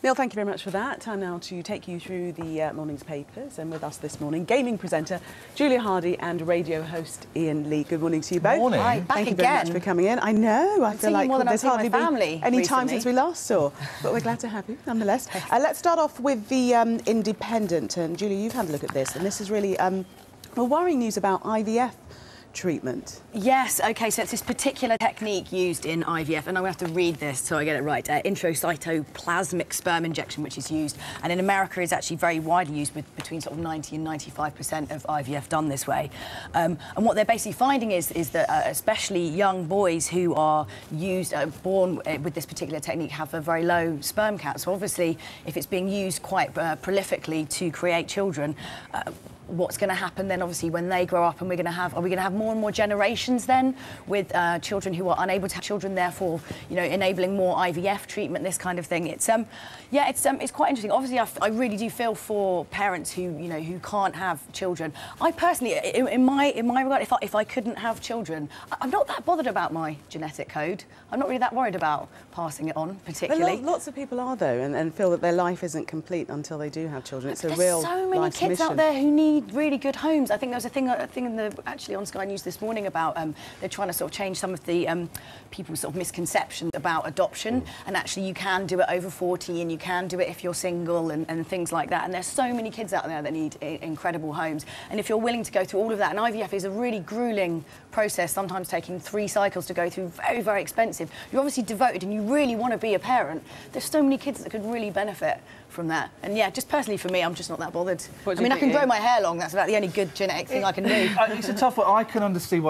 Neil, thank you very much for that. Time now to take you through the morning's papers. And with us this morning, gaming presenter Julia Hardy and radio host Iain Lee. Good morning to you both. Morning. Hi, Thank you very much for coming in. I know, I feel like there's hardly been any time since we last saw, but we're glad to have you nonetheless. Let's start off with the Independent. And Julia, you've had a look at this, and this is really worrying news about IVF treatment. Yes, OK, so it's this particular technique used in IVF, and I'm going to have to read this so I get it right. Intracytoplasmic sperm injection, which is used, and in America is actually very widely used, with between sort of 90 and 95% of IVF done this way. And what they're basically finding is that especially young boys who are born with this particular technique have a very low sperm count. So obviously, if it's being used quite prolifically to create children, what's going to happen then, obviously, when they grow up, and are we going to have more and more generations then with children who are unable to have children, therefore, you know, enabling more IVF treatment, this kind of thing. It's it's quite interesting. Obviously, I really do feel for parents who can't have children. I personally, in my regard, if I couldn't have children, I'm not that bothered about my genetic code. I'm not really that worried about passing it on, particularly. Lots of people are, though, and feel that their life isn't complete until they do have children. It's a real There's so many kids out there who need really good homes. I think there was a thing actually on Sky News this morning about they're trying to sort of change some of the people's sort of misconceptions about adoption, and actually you can do it over 40 and you can do it if you're single and things like that. And there's so many kids out there that need incredible homes, and if you're willing to go through all of that, and IVF is a really grueling process, sometimes taking 3 cycles to go through, very, very expensive. You're obviously devoted and you really want to be a parent. There's so many kids that could really benefit from that. And yeah, just personally for me, I'm just not that bothered. I mean, I can grow my hair long. That's about the only good genetic thing I can do. It's a tough one. I can understand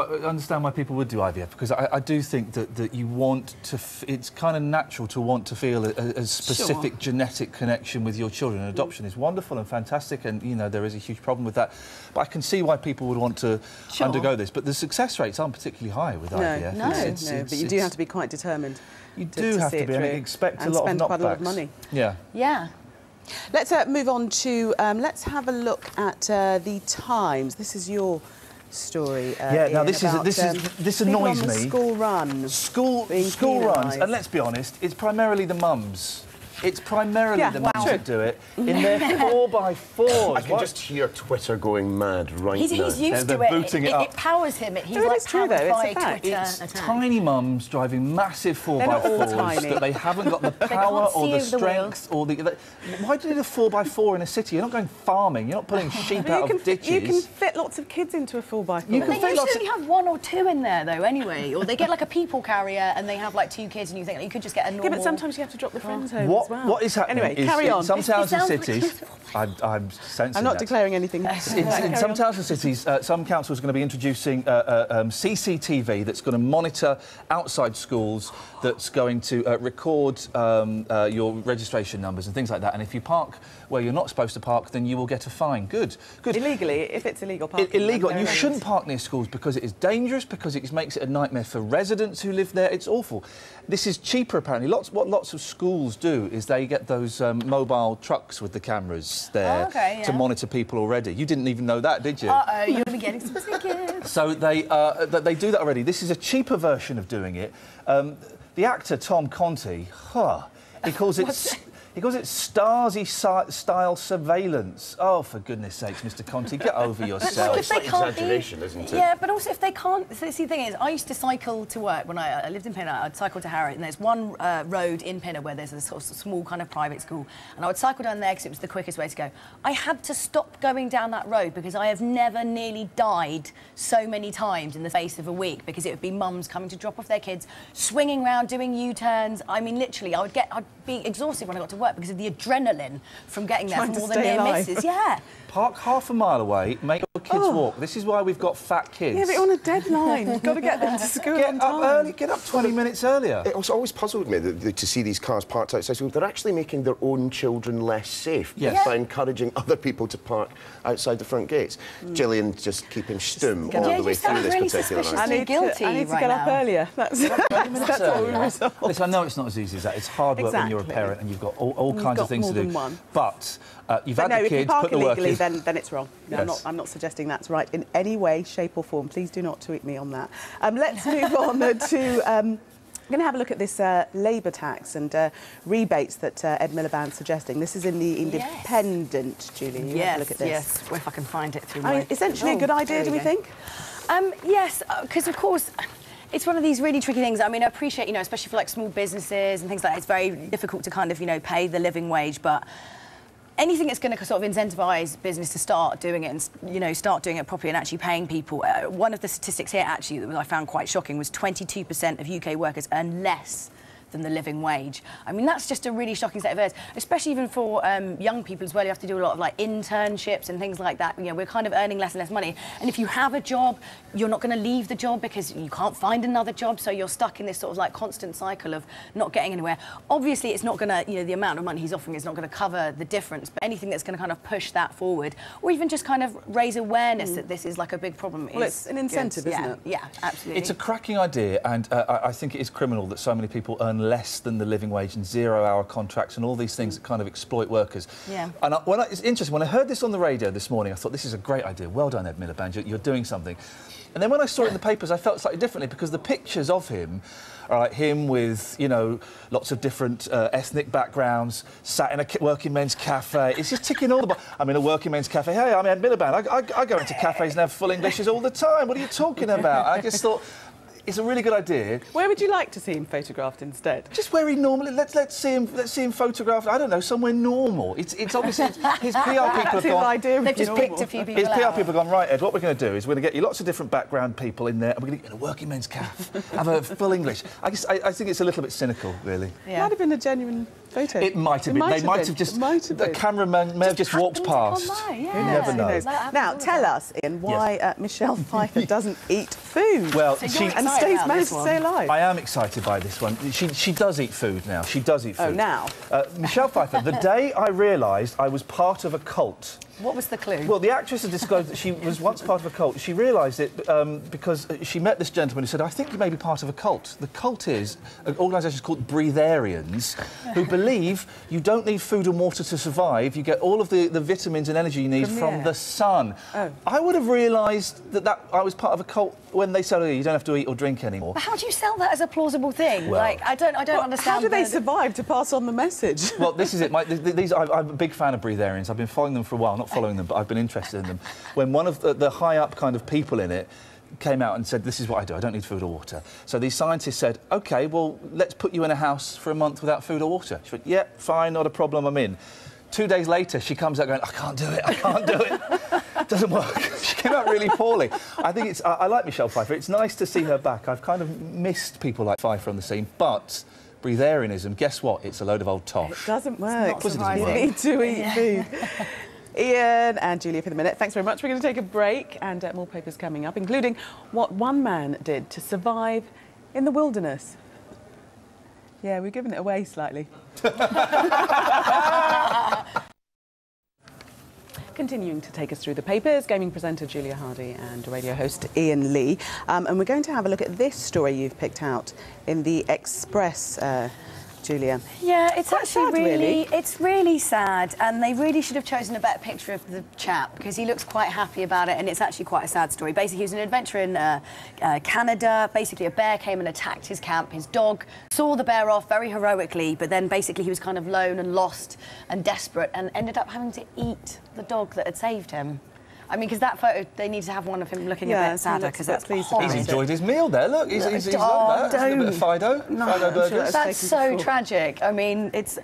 why people would do IVF, because I do think that you want to. It's kind of natural to want to feel a specific genetic connection with your children. And adoption is wonderful and fantastic, and you know there is a huge problem with that. But I can see why people would want to undergo this. But the success rates aren't particularly high with IVF. No, but you do have to be quite determined. You do have to be, and expect a lot of knockbacks. And spend quite a lot of money. Yeah. Yeah. Let's move on to, let's have a look at the Times. This is your story, yeah, now this annoys me. School runs. School runs, and let's be honest, it's primarily the mums. It's primarily the mums that do it in their 4x4s. I can just hear Twitter going mad right now. He's used to it. It powers him. He's like true, though. It's a fact. It's tiny mums driving massive 4x4s that they haven't got the power or the strength or the... Why do you need a 4x4 in a city? You're not going farming. You're not pulling sheep out of ditches. You can fit lots of kids into a 4x4. You can fit lots. They usually have 1 or 2 in there, though, anyway. Or they get like a people carrier and they have like 2 kids, and you think you could just get a normal... Yeah, but sometimes you have to drop the friends home as well. What is happening? Anyway, carry on. Some towns and cities... I'm sensing I'm not declaring anything. In some towns and cities, some councils are going to be introducing CCTV that's going to monitor outside schools, that's going to record your registration numbers and things like that. And if you park where you're not supposed to park, then you will get a fine. Good. Illegally, if it's illegal parking. Illegal. And you shouldn't park near schools because it is dangerous, because it makes it a nightmare for residents who live there. It's awful. This is cheaper, apparently. What lots of schools do is they get those mobile trucks with the cameras there to monitor people already. You didn't even know that, did you? Uh-oh, you're going to be getting some tickets. So they do that already. This is a cheaper version of doing it. The actor Tom Conti, he calls it... He calls it Stasi-style surveillance. Oh, for goodness sakes, Mr. Conti, get over yourself. It's like exaggeration, isn't it? Yeah, but also if they can't... See, the thing is, I used to cycle to work when I lived in Pinner. I'd cycle to Harrogate, and there's one road in Pinner where there's a sort of small kind of private school, and I would cycle down there because it was the quickest way to go. I had to stop going down that road because I have never nearly died so many times in the space of a week, because it would be mums coming to drop off their kids, swinging around, doing U-turns. I mean, literally, I'd be exhausted when I got to work because of the adrenaline from getting there, from all the near misses. Yeah. Park half a mile away, make your kids walk. This is why we've got fat kids. Yeah, but you're on a deadline. You've got to get them to school on time. Get up early, get up 20 minutes earlier. It also always puzzled me to see these cars parked outside school. They're actually making their own children less safe by encouraging other people to park outside the front gates. Gillian just keeping stum all the way through this particular night. I need to get up earlier. That's what we resolved. Listen, I know it's not as easy as that. It's hard work when you're a parent and you've got all kinds of things to do. But you've had the kids, put the work in. Then it's wrong. No, I'm not suggesting that's right in any way, shape or form. Please do not tweet me on that. Let's move on to We're going to have a look at this labour tax and rebates that Ed Miliband's suggesting. This is in the Independent, Julie. You have a look at this. Yes, if I can find it through I mean, essentially a good idea, do we think? Yes, because of course it's one of these really tricky things. I mean, I appreciate, you know, especially for like small businesses and things like that, it's very difficult to kind of, you know, pay the living wage, but anything that's going to sort of incentivise business to start doing it and, you know, start doing it properly and actually paying people. One of the statistics here, actually, that I found quite shocking was 22% of UK workers earn less than the living wage. I mean, that's just a really shocking state of affairs, especially even for young people as well. You have to do a lot of like internships and things like that. You know, we're kind of earning less and less money. And if you have a job, you're not going to leave the job because you can't find another job. So you're stuck in this sort of like constant cycle of not getting anywhere. Obviously, it's not going to, you know, the amount of money he's offering is not going to cover the difference. But anything that's going to kind of push that forward, or even just kind of raise awareness that this is like a big problem. Well, it's an incentive, isn't it? Yeah, absolutely. It's a cracking idea, and I think it is criminal that so many people earn less than the living wage and 0-hour contracts and all these things that kind of exploit workers. Yeah. And it's interesting, when I heard this on the radio this morning, I thought, this is a great idea. Well done, Ed Miliband, you're doing something. And then when I saw it in the papers, I felt slightly differently, because the pictures of him are like him with, you know, lots of different ethnic backgrounds, sat in a working men's cafe. It's just ticking all the boxes. I'm in a working men's cafe. Hey, I'm Ed Miliband. I go into cafes and have full Englishes all the time. What are you talking about? I just thought, it's a really good idea. Where would you like to see him photographed instead? Just where he normally. Let's see him photographed. I don't know, somewhere normal. It's obviously his PR people have gone. They've just picked a few people. His PR people have gone, right, Ed. What we're going to do is we're going to get you lots of different background people in there, and we're going to get you in a working men's cafe, have a full English. I think it's a little bit cynical, really. Yeah. It might have been a genuine photo. It might have been. They might have just. The cameraman may have just walked past. You never know. Now, tell us, Ian, why Michelle Pfeiffer doesn't eat food. Well, and managed to stay alive. I am excited by this one. She does eat food now. She does eat food. Oh, now? Michelle Pfeiffer, the day I realised I was part of a cult. What was the clue? Well, the actress had disclosed that she was once part of a cult. She realised it because she met this gentleman who said, I think you may be part of a cult. The cult is an organisation called Breatharians, who believe you don't need food and water to survive. You get all of the vitamins and energy you need from the sun. Oh. I would have realised that I was part of a cult when they said, oh, you don't have to eat or drink anymore. But how do you sell that as a plausible thing? Well, like, I don't understand. How do they survive to pass on the message? Well, this is it. I'm a big fan of Breatharians. I've been following them for a while. Not following them, but I've been interested in them. When one of the high-up kind of people in it came out and said, this is what I do, I don't need food or water. So these scientists said, OK, well, let's put you in a house for a month without food or water. She went, yeah, fine, not a problem, I'm in. 2 days later, she comes out going, I can't do it, I can't do it. It doesn't work. She came out really poorly. I think I like Michelle Pfeiffer. It's nice to see her back. I've kind of missed people like Pfeiffer on the scene, but breatharianism, guess what? It's a load of old tosh. It doesn't work. Of course it doesn't work. You need to eat food. Ian and Julia for the minute. Thanks very much. We're going to take a break, and more papers coming up, including what one man did to survive in the wilderness. Yeah, we're giving it away slightly. Continuing to take us through the papers, gaming presenter Julia Hardy and radio host Iain Lee. And we're going to have a look at this story you've picked out in the Express, Julia. Yeah, it's quite actually sad, really. It's really sad, and they really should have chosen a better picture of the chap, because he looks quite happy about it, and it's actually quite a sad story. Basically, he was an adventurer in Canada. Basically, a bear came and attacked his camp. His dog saw the bear off very heroically, but then basically he was kind of lone and lost and desperate, and ended up having to eat the dog that had saved him. I mean, because that photo, they need to have one of him looking a bit sadder, because that's horrible. He's enjoyed his meal there, look. He's loved that. A bit of Fido. No, Fido burgers. That's so tragic. I mean, it's...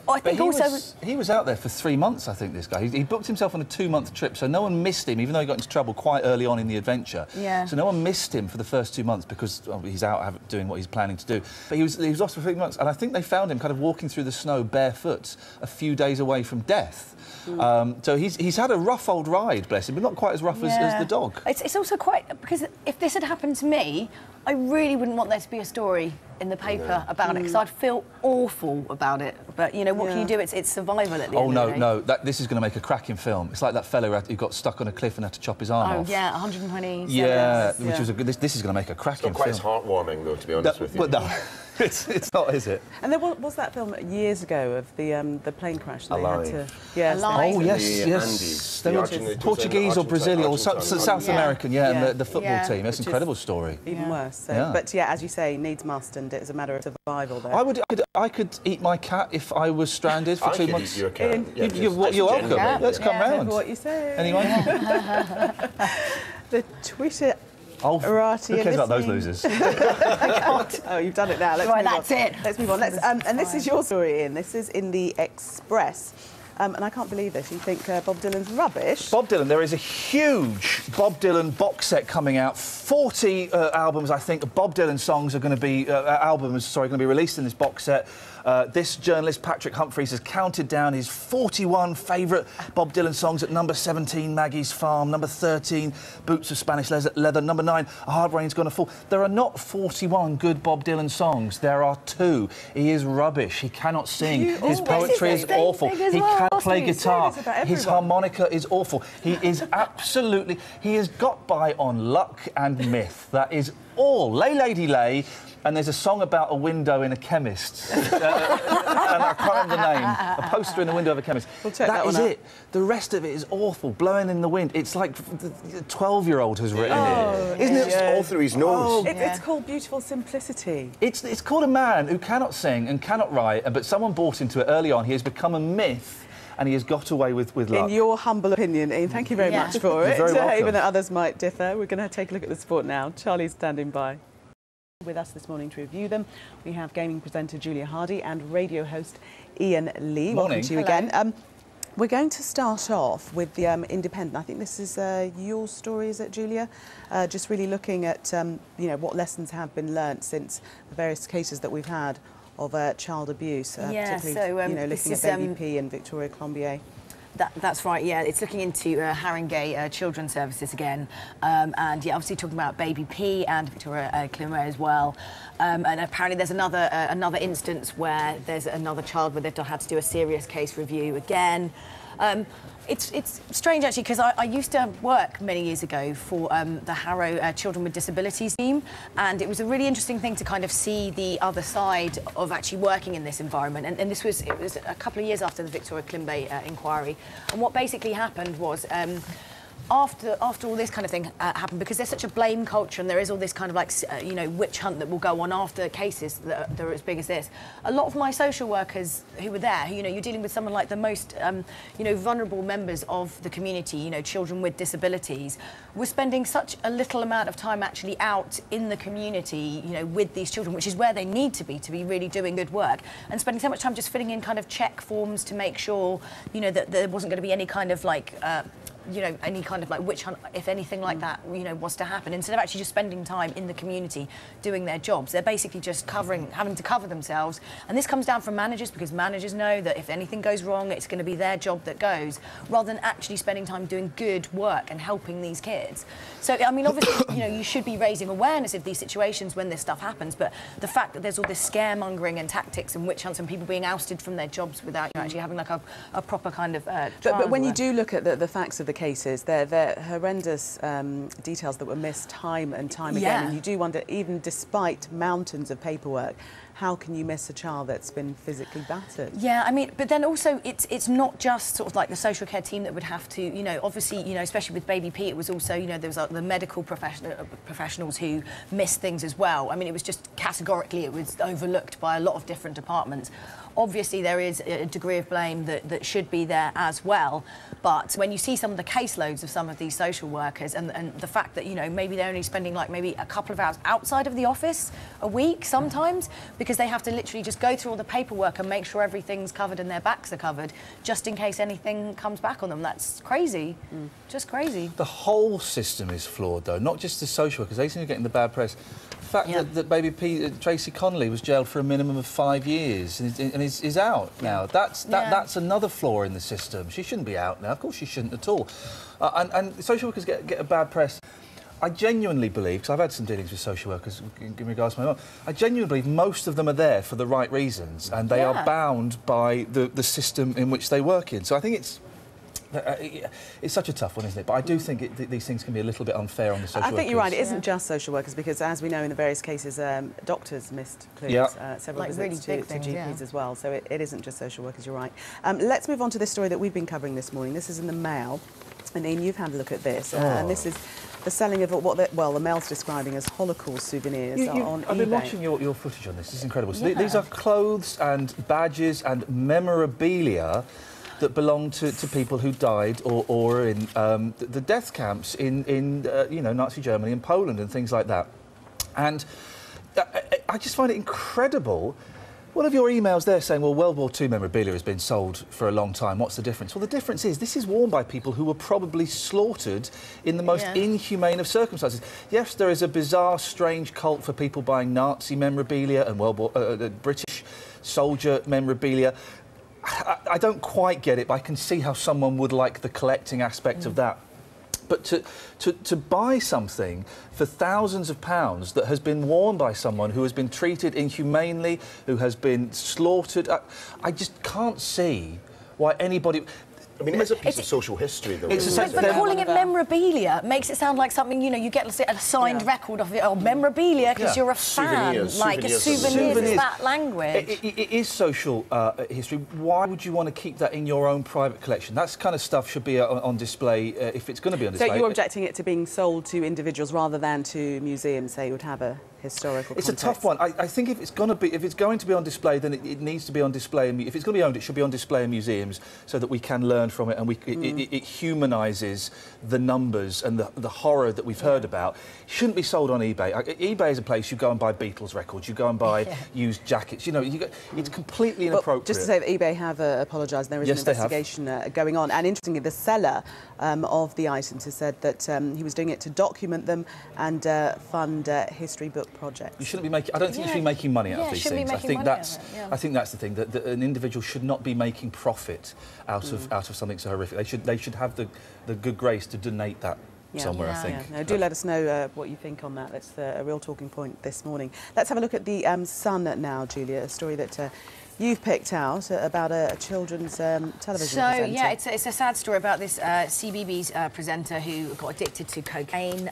I think he was out there for 3 months, I think, this guy. He booked himself on a 2-month trip, so no one missed him, even though he got into trouble quite early on in the adventure. Yeah. So no one missed him for the first 2 months because he's out doing what he's planning to do. But he was lost for 3 months, and I think they found him kind of walking through the snow barefoot, a few days away from death. So he's had a rough old ride, bless him, but not quite as rough as the dog. It's also quite... Because if this had happened to me, I really wouldn't want there to be a story in the paper about it, because I'd feel awful about it. But, you know, what can you do? It's survival at the end of the day. No, this is going to make a cracking film. It's like that fellow who got stuck on a cliff and had to chop his arm off. Oh, yeah, 120 Yeah, which was a good... This is going to make a cracking film. It's not quite as heartwarming, though, to be honest with you. But no. It's not, is it? And there was that film years ago of the plane crash. That Alive. They had to, yes. Alive. Oh, yes. They were Portuguese or Brazilian or South American, and the football team. That's an incredible story. Even worse. So. But yeah, as you say, needs must, and it's a matter of survival there. I could eat my cat if I was stranded for 2 months. Eat your cat. You're welcome. Let's come round. What you say. Anyway. The Twitter. Who cares about those losers? Oh, you've done it now. That's it. Let's move on. And this is your story, Ian. This is in the Express. And I can't believe this. You think Bob Dylan's rubbish? Bob Dylan, there is a huge Bob Dylan box set coming out. 40 albums, I think, of Bob Dylan songs are going to be going to be released in this box set. This journalist, Patrick Humphreys, has counted down his 41 favourite Bob Dylan songs at number 17, Maggie's Farm, number 13, Boots of Spanish Leather, number 9, A Hard Rain's Gonna Fall. There are not 41 good Bob Dylan songs. There are 2. He is rubbish. He cannot sing. His poetry is awful. He cannot play guitar. His harmonica is awful. He is absolutely... He has got by on luck and myth. That is all. Lay, lady, lay. And there's a song about a window in a chemist's. And I can't remember the name. A poster in the window of a chemist. We'll check that is it. The rest of it is awful. Blowing in the wind. It's like the 12-year-old has written it. Isn't it? All through his nose. It's called Beautiful Simplicity. It's called a man who cannot sing and cannot write, but someone bought into it early on. He has become a myth. And he has got away with luck. In your humble opinion, Ian, thank you very much for it. You're very welcome. Even though others might differ. We're going to take a look at the sport now. Charlie's standing by. With us this morning to review them, we have gaming presenter Julia Hardy and radio host Iain Lee. Morning. Welcome to you again. We're going to start off with the Independent. I think this is your story, is it, Julia? Just really looking at what lessons have been learnt since the various cases that we've had of child abuse, particularly looking at Baby P and Victoria Colombier. That's right, yeah. It's looking into Haringey Children's Services again. And, obviously talking about Baby P and Victoria Colombier as well. And apparently there's another instance where there's another child where they've had to do a serious case review again. It's strange, actually, because I used to work many years ago for the Harrow Children with Disabilities team, and it was a really interesting thing to kind of see the other side of actually working in this environment. And it was a couple of years after the Victoria Colombier inquiry. And what basically happened was... After all this kind of thing happened, because there's such a blame culture and there is all this kind of like, witch hunt that will go on after cases that are as big as this. A lot of my social workers who were there, you're dealing with someone like the most, vulnerable members of the community, children with disabilities, were spending such a little amount of time actually out in the community, with these children, which is where they need to be really doing good work, and spending so much time just filling in kind of check forms to make sure, that there wasn't going to be any kind of like... any kind of like witch hunt, if anything like that, was to happen. Instead of actually just spending time in the community doing their jobs, they're basically just having to cover themselves. And this comes down from managers, because managers know that if anything goes wrong, it's going to be their job that goes, rather than actually spending time doing good work and helping these kids. So, I mean, obviously, you should be raising awareness of these situations when this stuff happens, but the fact that there's all this scaremongering and tactics and witch hunts and people being ousted from their jobs without actually having like a proper kind of But when you do look at the facts of the cases, they're horrendous details that were missed time and time again, and you do wonder, even despite mountains of paperwork, how can you miss a child that's been physically battered? Yeah, I mean, but then also it's not just sort of like the social care team that would have to, obviously, especially with Baby P, it was also, there was the medical professionals who missed things as well. I mean, it was just categorically, it was overlooked by a lot of different departments. Obviously, there is a degree of blame that should be there as well. But when you see some of the caseloads of some of these social workers and the fact that, maybe they're only spending like maybe a couple of hours outside of the office a week sometimes, because they have to literally just go through all the paperwork and make sure everything's covered and their backs are covered, just in case anything comes back on them. That's crazy. Just crazy. The whole system is flawed, though, not just the social workers. They seem to get in the bad press. The fact that Baby P, Tracy Connolly, was jailed for a minimum of 5 years and is out now. That's another flaw in the system. She shouldn't be out now. Of course she shouldn't at all. And social workers get a bad press. I genuinely believe, because I've had some dealings with social workers in regards to my own, I genuinely believe most of them are there for the right reasons and they are bound by the system in which they work in. So I think it's such a tough one, isn't it? But I do think these things can be a little bit unfair on the social workers. I think you're right. It isn't just social workers, because as we know in the various cases, doctors missed clues. Several visits to GPs as well. So it isn't just social workers. You're right. Let's move on to this story that we've been covering this morning. This is in the Mail, and Iain, you've had a look at this, and this is the selling of what the Mail's describing as Holocaust souvenirs on eBay. I've been watching your footage on this. It's incredible. So these are clothes and badges and memorabilia that belong to people who died or in the death camps in you know, Nazi Germany and Poland and things like that. And I just find it incredible. One of your emails there saying, well, World War II memorabilia has been sold for a long time. What's the difference? Well, the difference is this is worn by people who were probably slaughtered in the most inhumane of circumstances. Yes, there is a bizarre, strange cult for people buying Nazi memorabilia and British soldier memorabilia. I don't quite get it, but I can see how someone would like the collecting aspect of that. But to buy something for thousands of pounds that has been worn by someone who has been treated inhumanely, who has been slaughtered, I just can't see why anybody... I mean, it is a piece of social history, though. But calling it memorabilia makes it sound like something, you know, you get a signed record of it, or memorabilia, because you're a fan. Souvenirs is that language. It is social history. Why would you want to keep that in your own private collection? That kind of stuff should be on display if it's going to be on display. So you're objecting it to being sold to individuals rather than to museums, say, would have a historical context? It's a tough one. I think if it's going to be on display, then it needs to be on display. If it's going to be owned, it should be on display in museums so that we can learn from it, and it humanises the numbers and the horror that we've heard about. It shouldn't be sold on eBay. eBay is a place you go and buy Beatles records, you go and buy used jackets. You know, it's completely inappropriate. Just to say that eBay have apologised. There is an investigation going on, and interestingly, the seller of the items has said that he was doing it to document them and fund history book projects. You shouldn't be making. I don't think you should be making money out of these things. I think that's the thing, that an individual should not be making profit out of something so horrific. They should have the good grace to donate that somewhere. I think. No, do let us know what you think on that. That's a real talking point this morning. Let's have a look at the Sun now, Julia. A story that you've picked out about a children's television presenter. So, yeah, it's a sad story about this CBeebies presenter who got addicted to cocaine.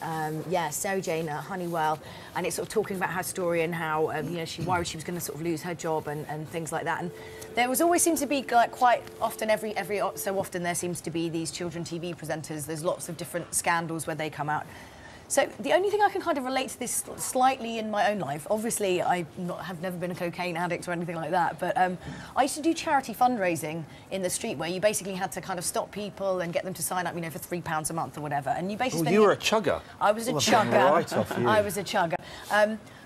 Sarah Jane Honeywell, and it's sort of talking about her story and how you know, she worried she was going to sort of lose her job and things like that. And there always seems to be, like, quite often, every so often, there seems to be these children TV presenters. There's lots of different scandals where they come out. So the only thing I can kind of relate to this slightly in my own life, obviously I have never been a cocaine addict or anything like that, but I used to do charity fundraising in the street where you basically had to kind of stop people and get them to sign up, you know, for £3 a month or whatever. And you basically... you were a chugger. I was a chugger. Right off you. I was a chugger.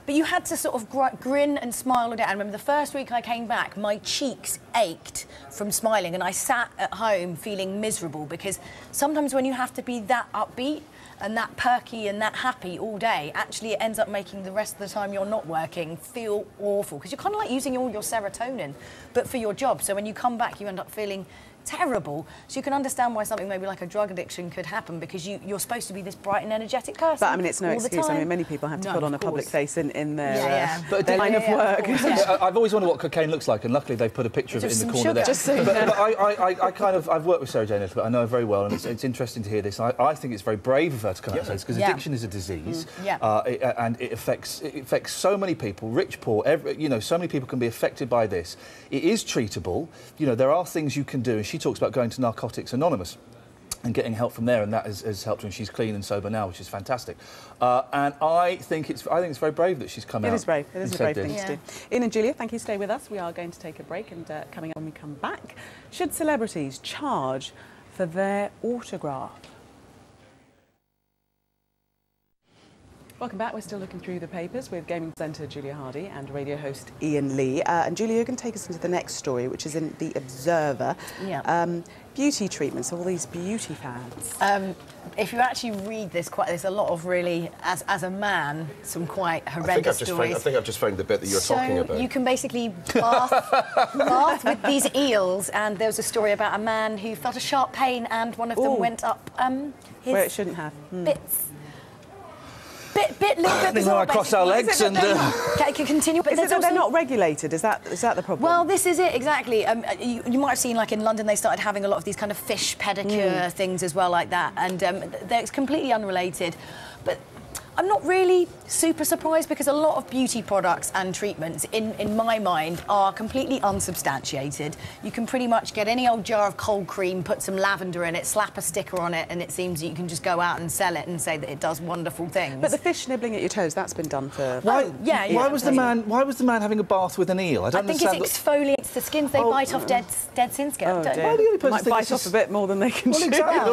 But you had to sort of grin and smile all day. I remember the first week I came back, my cheeks ached from smiling, and I sat at home feeling miserable, because sometimes when you have to be that upbeat and that perky and that happy all day, actually it ends up making the rest of the time you're not working feel awful, because you're kind of like using all your serotonin, but for your job. So when you come back, you end up feeling terrible. So you can understand why something maybe like a drug addiction could happen, because you're supposed to be this bright and energetic person. But I mean, it's no excuse. I mean, many people have to put on a public face in their line of work. I've always wondered what cocaine looks like, and luckily they've put a picture of it in the corner there. Just so but I've worked with Sarah Jane a little bit. I know her very well, and it's interesting to hear this. I think it's very brave of her to come out and say this, because addiction is a disease, and it affects so many people, rich, poor. You know, so many people can be affected by this. It is treatable. You know, there are things you can do. And she talks about going to Narcotics Anonymous and getting help from there, and that has helped her, and she's clean and sober now, which is fantastic. And I think it's very brave that she's come out. It is brave. It is a brave thing to do. Iain and Julia, thank you. Stay with us. We are going to take a break, and coming up when we come back, should celebrities charge for their autograph? Welcome back. We're still looking through the papers with gaming presenter Julia Hardy and radio host Iain Lee. And Julia, you're going to take us into the next story, which is in The Observer. Beauty treatments, all these beauty fads. If you actually read this, there's a lot of really, as a man, some quite horrendous stories. I think I've just found the bit that you're talking about. You can basically bath with these eels, and there was a story about a man who felt a sharp pain, and one of them went up his where it shouldn't have. Bits. little bit bizarre. I cross our legs and... Can continue. But is it that they're not regulated? Is that the problem? Well, this is it, exactly. You might have seen, like, in London, they started having a lot of these kind of fish pedicure things as well, like that, and they're completely unrelated. But I'm not really super surprised because a lot of beauty products and treatments, in my mind, are completely unsubstantiated. You can pretty much get any old jar of cold cream, put some lavender in it, slap a sticker on it, and it seems that you can just go out and sell it and say that it does wonderful things. But the fish nibbling at your toes, that's been done for... Why was the man having a bath with an eel? I think it exfoliates the skins. They bite off dead skin. Oh, they might bite off a bit more than they can chew. Exactly.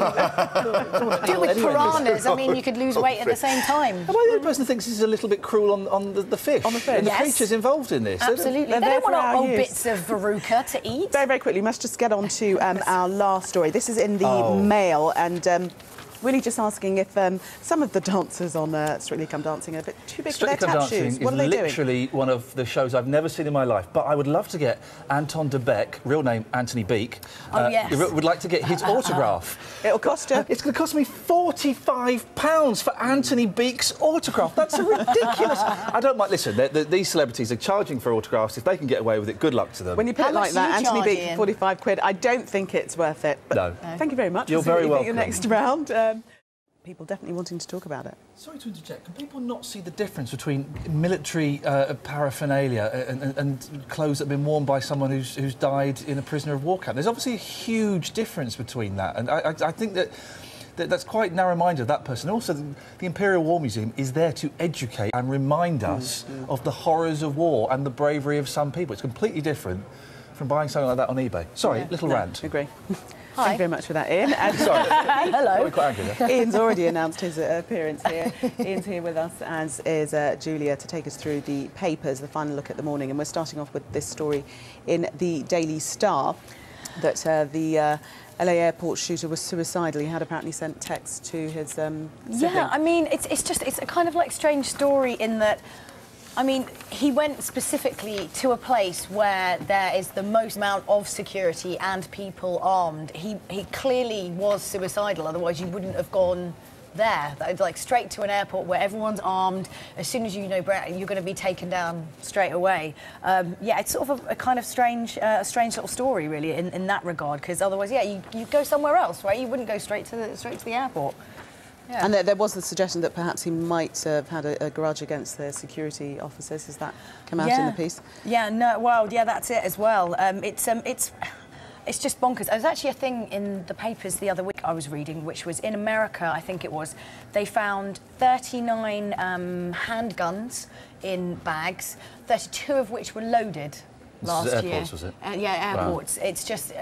Do it with piranhas. I mean, you could lose weight at the same time. Am I the only person who thinks this is a little bit cruel on the fish? On the fish? And the creatures involved in this? Absolutely. They don't want our old bits of verruca to eat. Very, very quickly, we must just get on to our last story. This is in the Mail, and really just asking if some of the dancers on Strictly Come Dancing are a bit too big for their tap shoes. What are they doing? Literally one of the shows I've never seen in my life, but I would love to get Anton de Beek, real name Anthony Beek, would like to get his autograph. It'll cost you? It's going to cost me £45 for Anthony Beek's autograph. That's ridiculous. I don't mind. Listen, these celebrities are charging for autographs. If they can get away with it, good luck to them. When you put it like that, Anthony Beek for 45 quid, I don't think it's worth it. But no. Thank you very much. You're very welcome. Your next round. People definitely wanting to talk about it. Sorry to interject. Can people not see the difference between military paraphernalia and clothes that have been worn by someone who's died in a prisoner of war camp? There's obviously a huge difference between that, and I think that's quite narrow-minded of that person. Also, the Imperial War Museum is there to educate and remind us of the horrors of war and the bravery of some people. It's completely different from buying something like that on eBay. Sorry, little rant. Agree. Thank you very much for that, Ian. Sorry. Hello. Quite angry there. Ian's already announced his appearance here. Ian's here with us, as is Julia, to take us through the papers, the final look at the morning. And we're starting off with this story in the Daily Star, that the LA airport shooter was suicidal. He had apparently sent texts to his sibling. Yeah, I mean, it's a kind of like strange story in that, I mean, he went specifically to a place where there is the most amount of security and people armed. He clearly was suicidal, otherwise you wouldn't have gone there. Like, straight to an airport where everyone's armed. As soon as you know you're going to be taken down straight away. Yeah, it's sort of a kind of strange sort of story, really, in that regard, because otherwise, yeah, you go somewhere else, right? You wouldn't go straight to the airport. Yeah. And there was the suggestion that perhaps he might have had a grudge against the security officers. Has that come out in the piece? Yeah, no, well, yeah, that's it as well. It's just bonkers. There's actually a thing in the papers the other week I was reading, which was in America, I think it was, they found 39 handguns in bags, 32 of which were loaded. Last year. Airports, was it? Yeah, airports. Wow. It's just,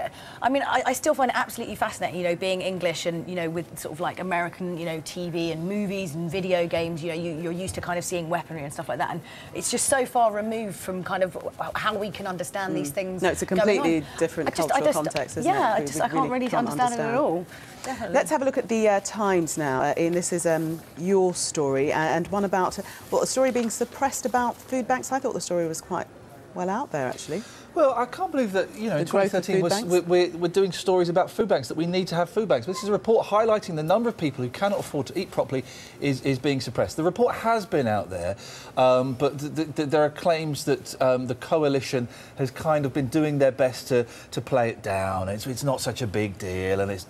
I mean, I still find it absolutely fascinating, you know, being English and, you know, with sort of like American, you know, TV and movies and video games, you know, you're used to kind of seeing weaponry and stuff like that, and it's just so far removed from kind of how we can understand these things. No, it's a completely different cultural context, isn't it? Yeah, I can't really understand it at all. Definitely. Let's have a look at the Times now. Ian, this is your story, and one about, well, a story being suppressed about food banks. I thought the story was quite well out there, actually. Well, I can't believe that, you know, in 2013 we're doing stories about food banks, that we need to have food banks. This is a report highlighting the number of people who cannot afford to eat properly is being suppressed. The report has been out there, but there are claims that the coalition has kind of been doing their best to play it down. It's not such a big deal, and it's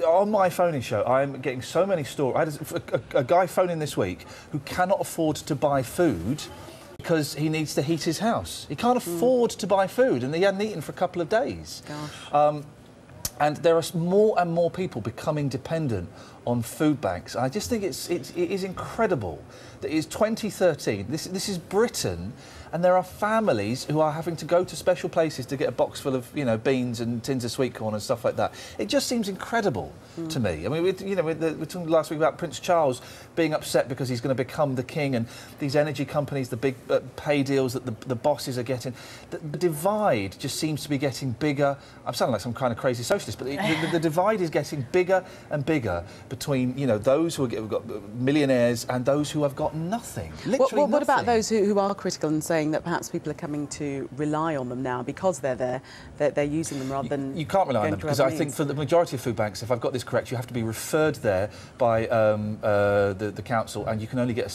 on my phoning show, I'm getting so many stories. I had a guy phoning this week who cannot afford to buy food because he needs to heat his house. He can't afford to buy food, and he hadn't eaten for a couple of days. Gosh. And there are more and more people becoming dependent on food banks. I just think it is incredible that it's 2013. This is Britain, and there are families who are having to go to special places to get a box full of, you know, beans and tins of sweet corn and stuff like that. It just seems incredible to me. I mean, we're talking last week about Prince Charles being upset because he's going to become the king, and these energy companies, the big pay deals that the bosses are getting. The divide just seems to be getting bigger. I'm sounding like some kind of crazy socialist, but the divide is getting bigger and bigger between, you know, those who have got millionaires and those who have got nothing. Literally what about those who are critical and say saying that perhaps people are coming to rely on them now because they're there, they're using them rather than... You can't rely on them, because I think for the majority of food banks, if I've got this correct, you have to be referred there by the council, and you can only have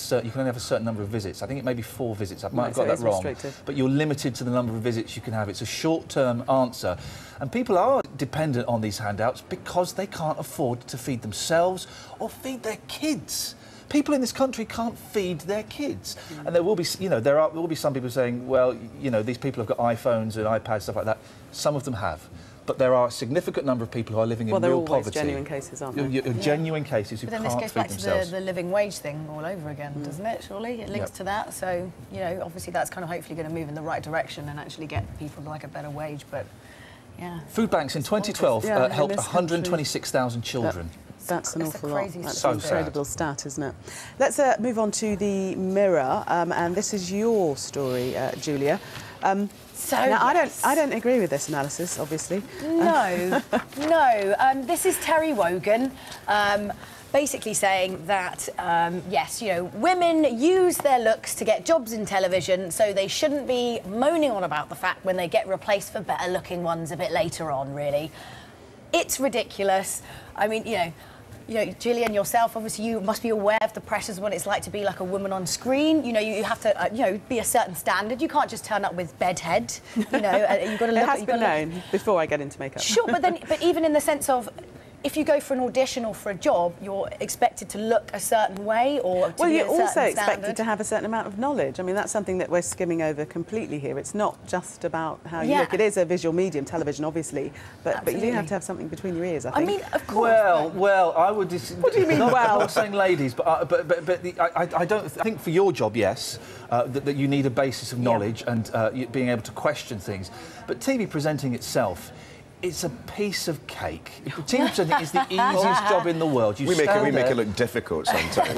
a certain number of visits. I think it may be 4 visits. I might have got that wrong. But you're limited to the number of visits you can have. It's a short-term answer. And people are dependent on these handouts because they can't afford to feed themselves or feed their kids. People in this country can't feed their kids. And there will be, you know, there will be some people saying, well, you know, these people have got iPhones and iPads, stuff like that. Some of them have. But there are a significant number of people who are living in real poverty. Well, they're always genuine cases, aren't they? Genuine cases who can't feed themselves. But then this goes back to the living wage thing all over again, doesn't it, surely? It links to that. So, you know, obviously that's kind of hopefully going to move in the right direction and actually get people like a better wage, but, yeah. Food banks in 2012 helped 126,000 children. That's an awful lot. That's an incredible stat, isn't it? Let's move on to the Mirror, and this is your story, Julia. Now, I don't agree with this analysis, obviously. No, no. This is Terry Wogan, basically saying that, yes, you know, women use their looks to get jobs in television, so they shouldn't be moaning on about the fact when they get replaced for better-looking ones a bit later on, really. It's ridiculous. I mean, you know, Gillian, yourself, obviously, you must be aware of the pressures of what it's like to be like a woman on screen. You know, you have to, you know, be a certain standard. You can't just turn up with bedhead. You know, you've got to look. It has been known before I get into makeup. Sure, but even in the sense of, if you go for an audition or for a job, you're expected to look a certain way or to be a certain standard. Well, you're also expected to have a certain amount of knowledge. I mean, that's something that we're skimming over completely here. It's not just about how you look. It is a visual medium, television, obviously, but you do have to have something between your ears, I think. I mean, of course. Well, I would... What do you mean, well? I'm not saying ladies, but I don't think for your job, yes, that you need a basis of knowledge and being able to question things. But TV presenting itself, it's a piece of cake. TV presenting is the easiest job in the world. We make it look difficult sometimes.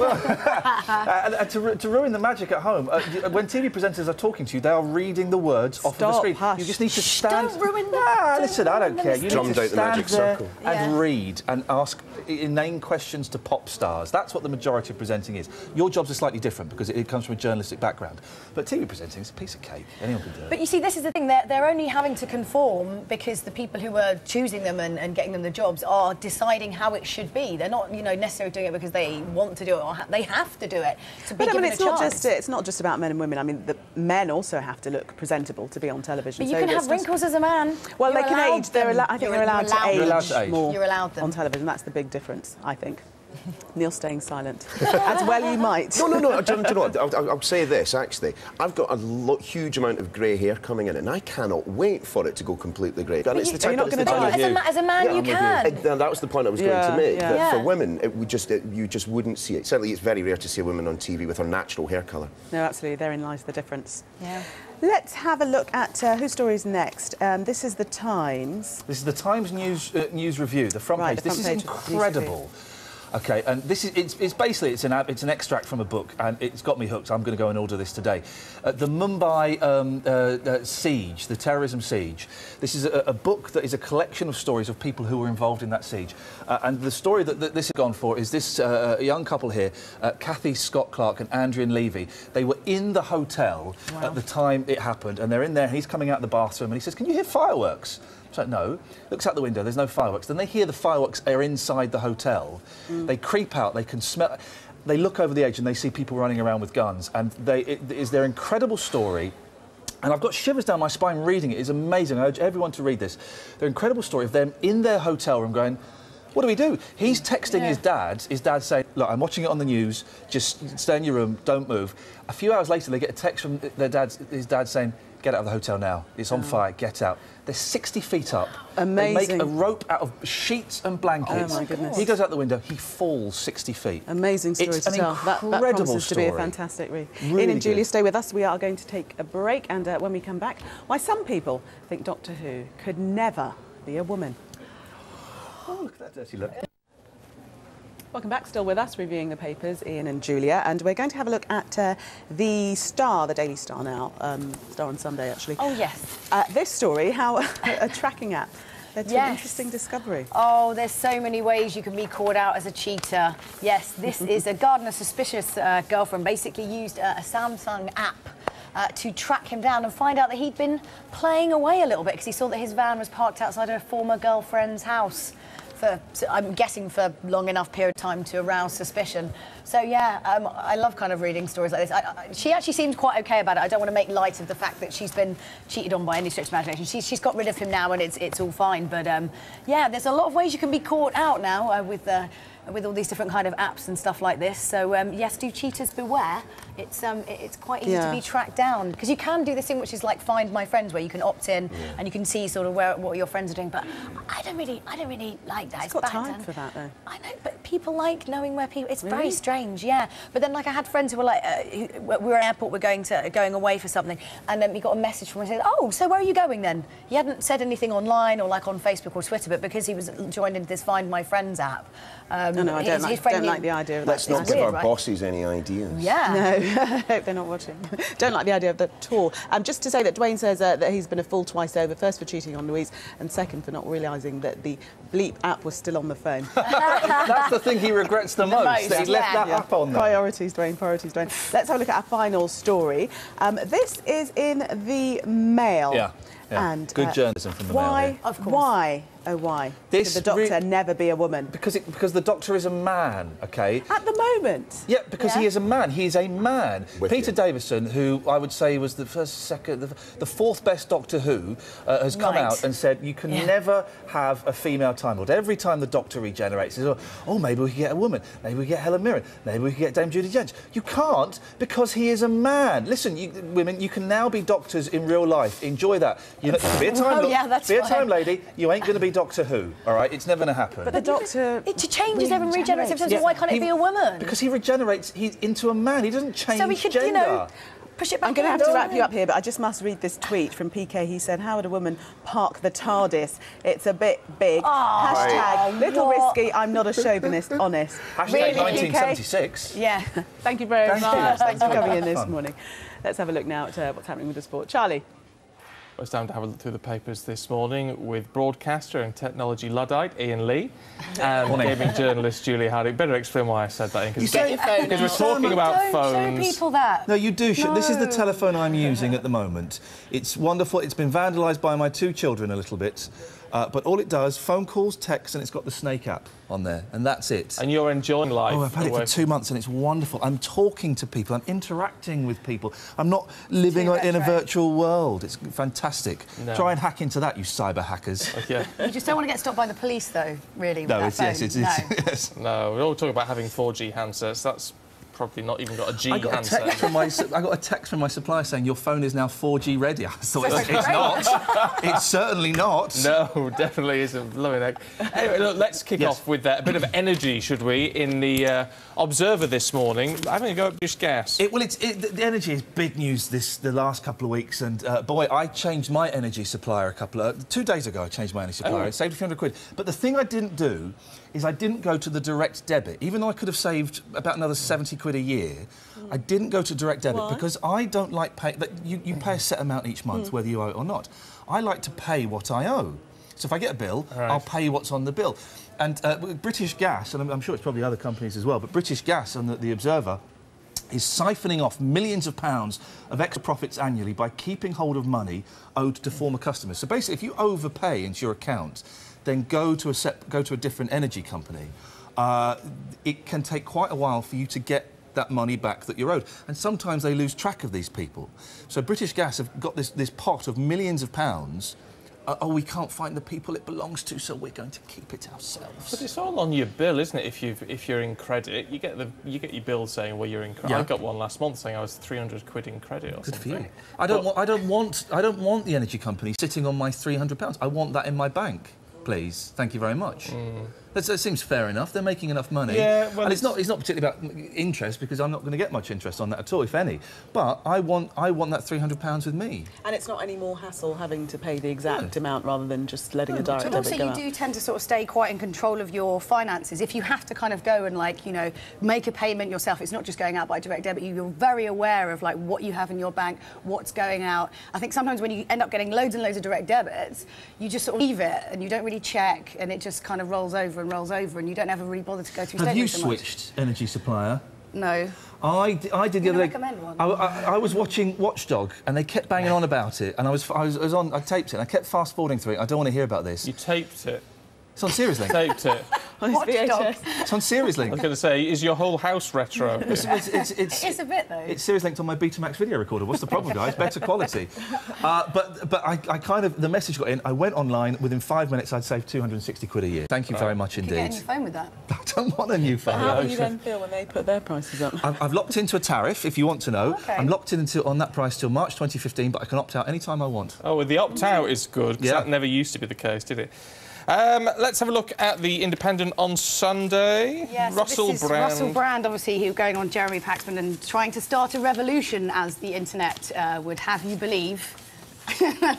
To ruin the magic at home, when TV presenters are talking to you, they are reading the words off of the screen. Hush. You just need to stand... Don't ruin the... listen, I don't care. You need to stand there circle. and read and ask inane questions to pop stars. That's what the majority of presenting is. Your jobs are slightly different because it comes from a journalistic background. But TV presenting is a piece of cake. Anyone can do it. But you see, this is the thing. They're only having to conform because the people who are choosing them and getting them the jobs are deciding how it should be. They're not, you know, necessarily doing it because they want to do it or they have to do it to be given a chance. It's not just about men and women. I mean, the men also have to look presentable to be on television. But you can have wrinkles as a man. Well, they can age. I think they're allowed to age more. You're allowed them on television. That's the big difference, I think. Neil staying silent. As well you might. No. Do you know what? I'll say this, actually. I've got a huge amount of grey hair coming in, and I cannot wait for it to go completely grey. You're not going to do it. As a man, you can. That was the point I was going to make. That for women, you just wouldn't see it. Certainly, it's very rare to see a woman on TV with her natural hair colour. No, absolutely. Therein lies the difference. Yeah. Let's have a look at whose story is next. This is the Times. This is the Times News Review, the front page. This is incredible. Okay, and this is it's basically it's an extract from a book, and it's got me hooked. I'm going to go and order this today. The Mumbai siege, the terrorism siege. This is a book that is a collection of stories of people who were involved in that siege. And the story that this has gone for is this young couple here, Kathy Scott Clark and Iain Lee. They were in the hotel at the time it happened, and they're in there. And he's coming out the bathroom, and he says, "Can you hear fireworks?" So, no. Looks out the window, there's no fireworks. Then they hear the fireworks are inside the hotel. They creep out, they can smell... They look over the edge and they see people running around with guns. And it is their incredible story. And I've got shivers down my spine reading it. It's amazing. I urge everyone to read this. Their incredible story of them in their hotel room going, what do we do? He's texting his dad saying, look, I'm watching it on the news, just stay in your room, don't move. A few hours later, they get a text from his dad saying, get out of the hotel now. It's on fire. Get out. They're 60 feet up. Amazing. They make a rope out of sheets and blankets. Oh, my goodness. He goes out the window. He falls 60 feet. Amazing story to tell. That promises to be a fantastic read. Really Ian and Julia, stay with us. We are going to take a break, and when we come back, why some people think Doctor Who could never be a woman. Oh, look at that dirty look. Welcome back, still with us, reviewing the papers, Ian and Julia, and we're going to have a look at the Star, the Daily Star now, Star on Sunday, actually. Oh, yes. This story, how a tracking app led to an interesting discovery. Oh, there's so many ways you can be caught out as a cheater. Yes, this is a gardener suspicious girlfriend basically used a Samsung app to track him down and find out that he'd been playing away a little bit because he saw that his van was parked outside a former girlfriend's house for, I'm guessing, for long enough period of time to arouse suspicion. So, yeah, I love kind of reading stories like this. She actually seemed quite OK about it. I don't want to make light of the fact that she's been cheated on by any stretch of imagination. She's got rid of him now and it's all fine. But, yeah, there's a lot of ways you can be caught out now with all these different kind of apps and stuff like this. So, yes, do cheaters beware. It's quite easy to be tracked down. Because you can do this thing which is like Find My Friends, where you can opt in and you can see sort of what your friends are doing. But I don't really like that. It's got time for that, though. I know, but people like knowing where people... It's very strange, yeah. But then, like, I had friends who were like... we were at an airport, we're going away for something, and then we got a message from him saying, oh, so where are you going then? He hadn't said anything online or, like, on Facebook or Twitter, but because he was joined into this Find My Friends app... no, I don't like the idea of that. Let's not give our bosses any ideas. Yeah. No, I hope they're not watching. Don't like the idea of that at all. Just to say that Dwayne says that he's been a fool twice over. First for cheating on Louise, and second for not realising that the bleep app was still on the phone. That's the thing he regrets the most, that he left that app on there. Priorities, Dwayne, priorities, Dwayne. Let's have a look at our final story. This is in the Mail. Yeah. And good journalism from the Mail. Why? Of course. Why? Oh, why? Should the Doctor never be a woman? Because the Doctor is a man, OK? At the moment? Yeah, because he is a man. He is a man. Peter Davison, who I would say was the fourth best Doctor Who, has come out and said you can never have a female Time Lord. Every time the Doctor regenerates, he says, oh, maybe we can get a woman. Maybe we can get Helen Mirren. Maybe we can get Dame Judi Dench. You can't, because he is a man. Listen, women, you can now be doctors in real life. Enjoy that. You know, be a time lady. You ain't going to be Doctor Who, all right? It's never going to happen. But the Doctor... It changes every regenerative sense. Why can't it be a woman? Because he regenerates into a man. He doesn't change so he could, gender. You know, push it back. I'm going to have to wrap you up here, but I just must read this tweet from PK. He said, how would a woman park the TARDIS? It's a bit big. Hashtag little risky, I'm not a chauvinist, honest. Hashtag really, 1976. PK? Yeah. Thank you very much. Thanks for coming in this morning. Let's have a look now at what's happening with the sport. Charlie. It's time to have a look through the papers this morning with broadcaster and technology Luddite Iain Lee and gaming journalist Julie Harding. Better explain why I said that, because we're talking about phones. Show people that. No, you do. No. This is the telephone I'm using at the moment. It's wonderful. It's been vandalised by my two children a little bit. But all it does, phone calls, texts, and it's got the Snake app on there, and that's it. And you're enjoying life. Oh, I've had it for 2 months, and it's wonderful. I'm talking to people, I'm interacting with people. I'm not living in a virtual world. It's fantastic. No. Try and hack into that, you cyber hackers. Okay. You just don't want to get stopped by the police, though, really, with that phone. Yes. No, we're all talking about having 4G handsets. That's probably not even got a G handset. I got a text from my supplier saying your phone is now 4G ready. I thought it's not. It's certainly not. No, definitely isn't. Blowing egg. Anyway, look, let's kick off with a bit of energy, should we? In the Observer this morning, having a go at British Gas. The energy is big news the last couple of weeks, and boy, I changed my energy supplier 2 days ago. I changed my energy supplier. It saved a few £100. But the thing I didn't do is I didn't go to the direct debit, even though I could have saved about another £70 a year. I didn't go to direct debit because I don't like paying. You pay a set amount each month, whether you owe it or not. I like to pay what I owe. So if I get a bill, I'll pay what's on the bill. And British Gas, and I'm sure it's probably other companies as well, but British Gas on the Observer is siphoning off millions of pounds of extra profits annually by keeping hold of money owed to former customers. So basically, if you overpay into your account, then go to a different energy company. It can take quite a while for you to get that money back that you're owed, and sometimes they lose track of these people. So British Gas have got this pot of millions of pounds. We can't find the people it belongs to, so we're going to keep it ourselves. But it's all on your bill, isn't it? If you're in credit, you get your bill saying, well, you're in credit. I got one last month saying I was £300 in credit or something. Good for you. I don't want the energy company sitting on my £300. I want that in my bank, please. Thank you very much. That seems fair enough. They're making enough money. Yeah, well, and it's not particularly about interest, because I'm not going to get much interest on that at all, if any. But I want that £300 with me. And it's not any more hassle having to pay the exact amount rather than just letting a direct debit go out. And also, you do tend to sort of stay quite in control of your finances. If you have to kind of go and, like, you know, make a payment yourself, it's not just going out by direct debit. You're very aware of, like, what you have in your bank, what's going out. I think sometimes when you end up getting loads and loads of direct debits, you just sort of leave it and you don't really check, and it just kind of rolls over, and you don't ever really bother to go through statements. Have you switched energy supplier? No. I did the other day. I was watching Watchdog, and they kept banging on about it, and I taped it, and I kept fast forwarding through it. I don't want to hear about this. You taped it. It's on Series Link. Taped it. It's on Series Link. I was going to say, is your whole house retro? It is a bit, though. It's Series Linked on my Betamax video recorder. What's the problem, guys? Better quality. But I kind of... The message got in. I went online. Within 5 minutes, I'd saved 260 quid a year. Thank you very much indeed. You get a new phone with that? I don't want a new phone. How do you then feel when they put their prices up? I've locked into a tariff, if you want to know. Okay. I'm locked into on that price till March 2015, but I can opt out any time I want. Oh, well, the opt-out is good, because that never used to be the case, did it? Let's have a look at The Independent on Sunday. Yes, Russell Brand. Russell Brand, obviously, who going on Jeremy Paxman and trying to start a revolution, as the internet would have you believe.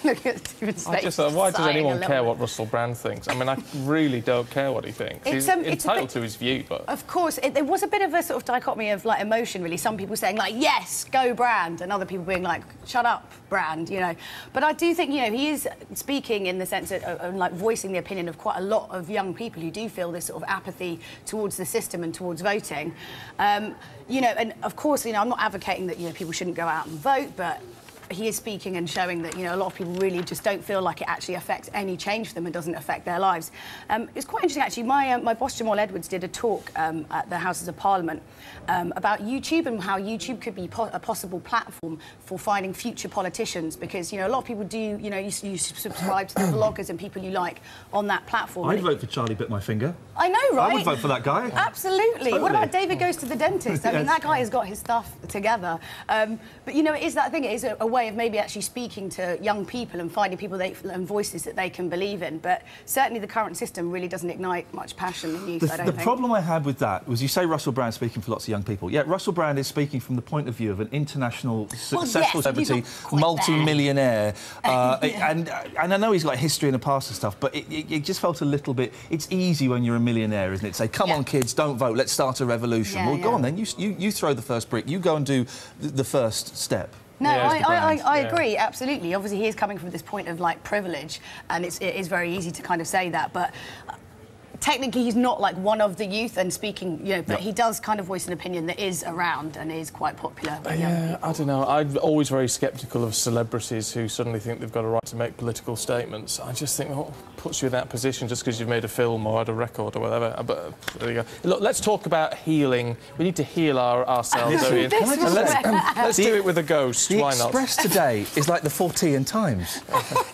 Look at Stephen's face. Why does anyone care what Russell Brand thinks? I mean, I really don't care what he thinks. He's entitled to his view, but... Of course, there was a bit of a sort of dichotomy of, like, emotion, really. Some people saying, like, yes, go Brand, and other people being like, shut up, Brand, you know. But I do think, you know, he is speaking in the sense of like, voicing the opinion of quite a lot of young people who do feel this sort of apathy towards the system and towards voting. You know, and, of course, you know, I'm not advocating that, you know, people shouldn't go out and vote, but... he is speaking and showing that, you know, a lot of people really just don't feel like it actually affects any change for them and doesn't affect their lives. It's quite interesting, actually. My boss, Jamal Edwards, did a talk at the Houses of Parliament about YouTube and how YouTube could be a possible platform for finding future politicians, because, you know, a lot of people do, you know, you subscribe to the bloggers and people you like on that platform. I'd vote for Charlie Bit My Finger. I know, right? I would vote for that guy. Absolutely. Totally. What about David Goes to the Dentist? I mean, that guy has got his stuff together. But, you know, it is that thing. It is a way of maybe actually speaking to young people and finding people and voices that they can believe in. But certainly the current system really doesn't ignite much passion in youth, I don't think. The problem I had with that was, you say Russell Brand speaking for lots of young people. Yeah, Russell Brand is speaking from the point of view of an international successful celebrity, multi-millionaire. And I know he's got a history and a past and stuff, but it just felt a little bit... It's easy when you're a millionaire, isn't it? Say, come on, kids, don't vote, let's start a revolution. Well, go on then, you throw the first brick, you go and do the first step. No, I agree, absolutely. Obviously, he is coming from this point of, like, privilege, and it is very easy to kind of say that, but... technically, he's not, like, one of the youth and speaking, you know, but he does kind of voice an opinion that is around and is quite popular with young people. I don't know. I'm always very sceptical of celebrities who suddenly think they've got a right to make political statements. I just think, what puts you in that position just because you've made a film or had a record or whatever? But there you go. Look, let's talk about healing. We need to heal ourselves. Let's do it with a ghost. Why not? The Express today is like the 14 Times.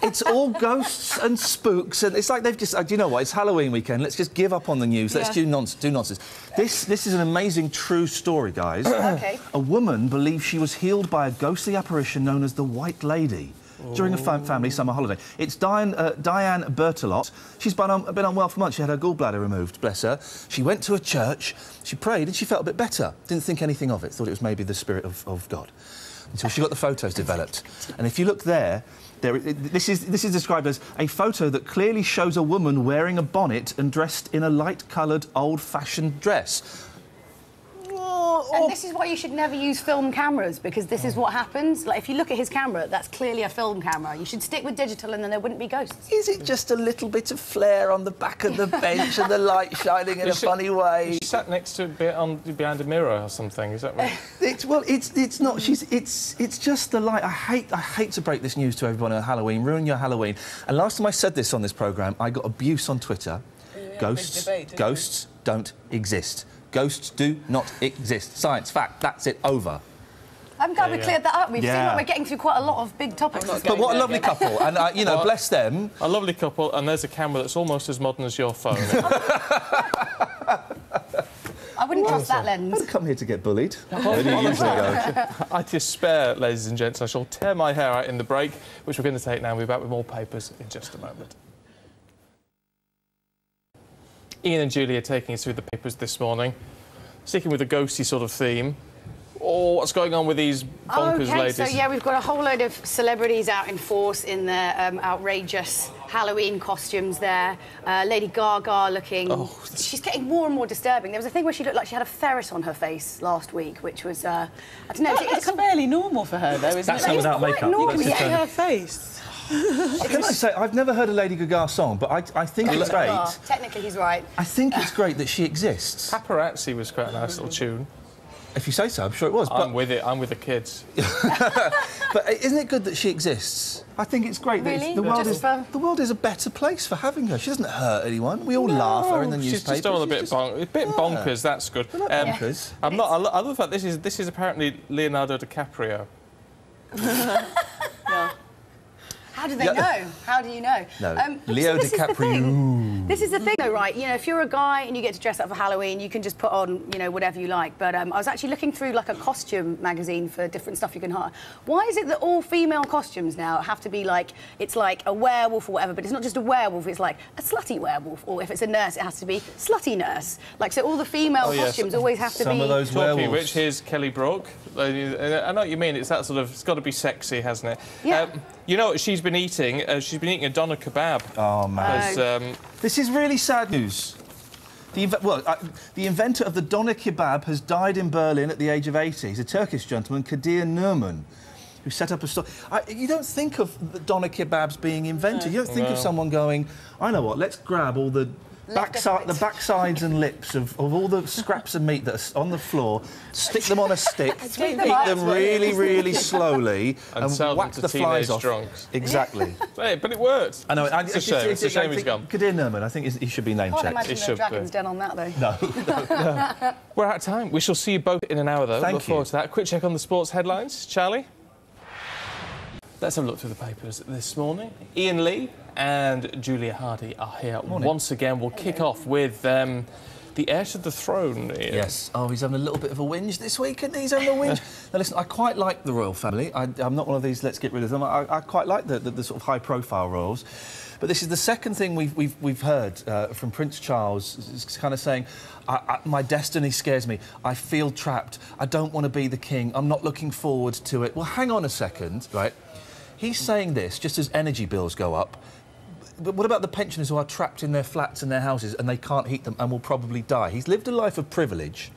It's all ghosts and spooks, and it's like they've just... do you know what? It's Halloween weekend. Let's just give up on the news. Let's do nonsense. This is an amazing true story, guys. Okay. A woman believes she was healed by a ghostly apparition known as the White Lady during a family summer holiday. It's Diane Bertolot. She's been unwell for months. She had her gallbladder removed, bless her. She went to a church, she prayed, and she felt a bit better. Didn't think anything of it. Thought it was maybe the spirit of God. Until she got the photos developed. And if you look there, this is described as a photo that clearly shows a woman wearing a bonnet and dressed in a light-coloured, old-fashioned dress. And this is why you should never use film cameras, because this is what happens. Like, if you look at his camera, that's clearly a film camera. You should stick with digital and then there wouldn't be ghosts. Is it just a little bit of flair on the back of the bench and the light shining in a funny way? She sat next to it behind a mirror or something, is that right? It's not. It's just the light. I hate to break this news to everyone on Halloween, ruin your Halloween. And last time I said this on this programme, I got abuse on Twitter. Ghosts don't exist. Ghosts do not exist. Science, fact, that's it, over. I'm glad we cleared that up. We've seen that we're getting through quite a lot of big topics. But what a lovely couple, and, you know, bless them. A lovely couple, and there's a camera that's almost as modern as your phone. I wouldn't trust that lens. I'd come here to get bullied. Where do you usually go? I despair, ladies and gents. I shall tear my hair out in the break, which we're going to take now. We'll be back with more papers in just a moment. Iain and Julie are taking us through the papers this morning, sticking with a ghosty sort of theme. Oh, what's going on with these bonkers ladies? So, yeah, we've got a whole load of celebrities out in force in their outrageous Halloween costumes there. Lady Gaga looking... she's getting more and more disturbing. There was a thing where she looked like she had a ferret on her face last week, which was... I don't know... That's fairly normal for her, though, isn't it? That's not without makeup. Her face. Can I say, I've never heard a Lady Gaga song, but I think it's great. Technically, he's right. I think it's great that she exists. Paparazzi was quite a nice little tune. If you say so, I'm sure it was. I'm with it. I'm with the kids. But isn't it good that she exists? I think it's great. Really? That the world is a better place for having her. She doesn't hurt anyone. We all laugh at her in the newspaper. She's just all a bit bonkers. That's good. Bonkers. I love the fact this is apparently Leonardo DiCaprio. Yeah. How do they know? How do you know? No. Leo DiCaprio. This is the thing, though, right? You know, if you're a guy and you get to dress up for Halloween, you can just put on, you know, whatever you like. But I was actually looking through, like, a costume magazine for different stuff you can hire. Why is it that all female costumes now have to be, like, it's like a werewolf or whatever, but it's not just a werewolf, it's like a slutty werewolf. Or if it's a nurse, it has to be slutty nurse. Like, so all the female costumes always have to be... Some of those werewolves. Which here's Kelly Brook. I know what you mean. It's that sort of... It's got to be sexy, hasn't it? Yeah. You know what she's been eating? She's been eating a doner kebab. Oh, man. This is really sad news. The inventor of the doner kebab has died in Berlin at the age of 80. He's a Turkish gentleman, Kadir Nurman, who set up a store. You don't think of the doner kebabs being invented. You don't think of someone going, I know what, let's grab all the backsides and lips of all the scraps of meat that are on the floor, stick them on a stick, eat them really, really slowly, and whack the flies off. Drunks. Exactly. Hey, but it worked. I know. It's a shame. It's a shame he's gone. Kadir Nurman, I think he should be name checked. I can't imagine Dragon's Den on that, though. No. We're out of time. We shall see you both in an hour, though. Look forward to that. Quick check on the sports headlines. Charlie? Let's have a look through the papers this morning. Iain Lee and Julia Hardy are here once again. We'll kick off with the heir to the throne. Iain. Yes. Oh, he's having a little bit of a whinge this week, isn't he? He's having a whinge. Now, listen, I quite like the royal family. I'm not one of these, let's get rid of them. I quite like the sort of high-profile royals. But this is the second thing we've heard from Prince Charles. It's kind of saying, my destiny scares me. I feel trapped. I don't want to be the king. I'm not looking forward to it. Well, hang on a second, right? He's saying this just as energy bills go up. But what about the pensioners who are trapped in their flats and their houses and they can't heat them and will probably die? He's lived a life of privilege,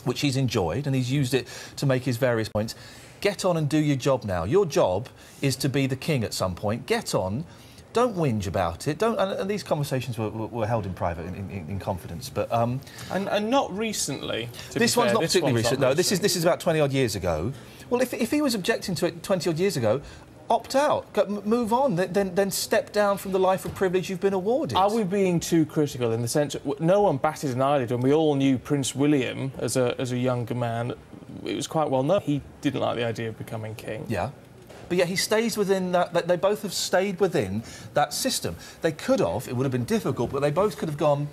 which he's enjoyed, and he's used it to make his various points. Get on and do your job now. Your job is to be the king at some point. Get on. Don't whinge about it. And these conversations were held in private, in confidence. But and not recently. This one's not particularly recent. No, this is about 20-odd years ago. Well, if he was objecting to it 20-odd years ago, opt out, move on, then step down from the life of privilege you've been awarded. Are we being too critical in the sense no one batted an eyelid when we all knew Prince William as a younger man? It was quite well known he didn't like the idea of becoming king. Yeah. But yet he stays within that. They both have stayed within that system. They could have. It would have been difficult, but they both could have gone.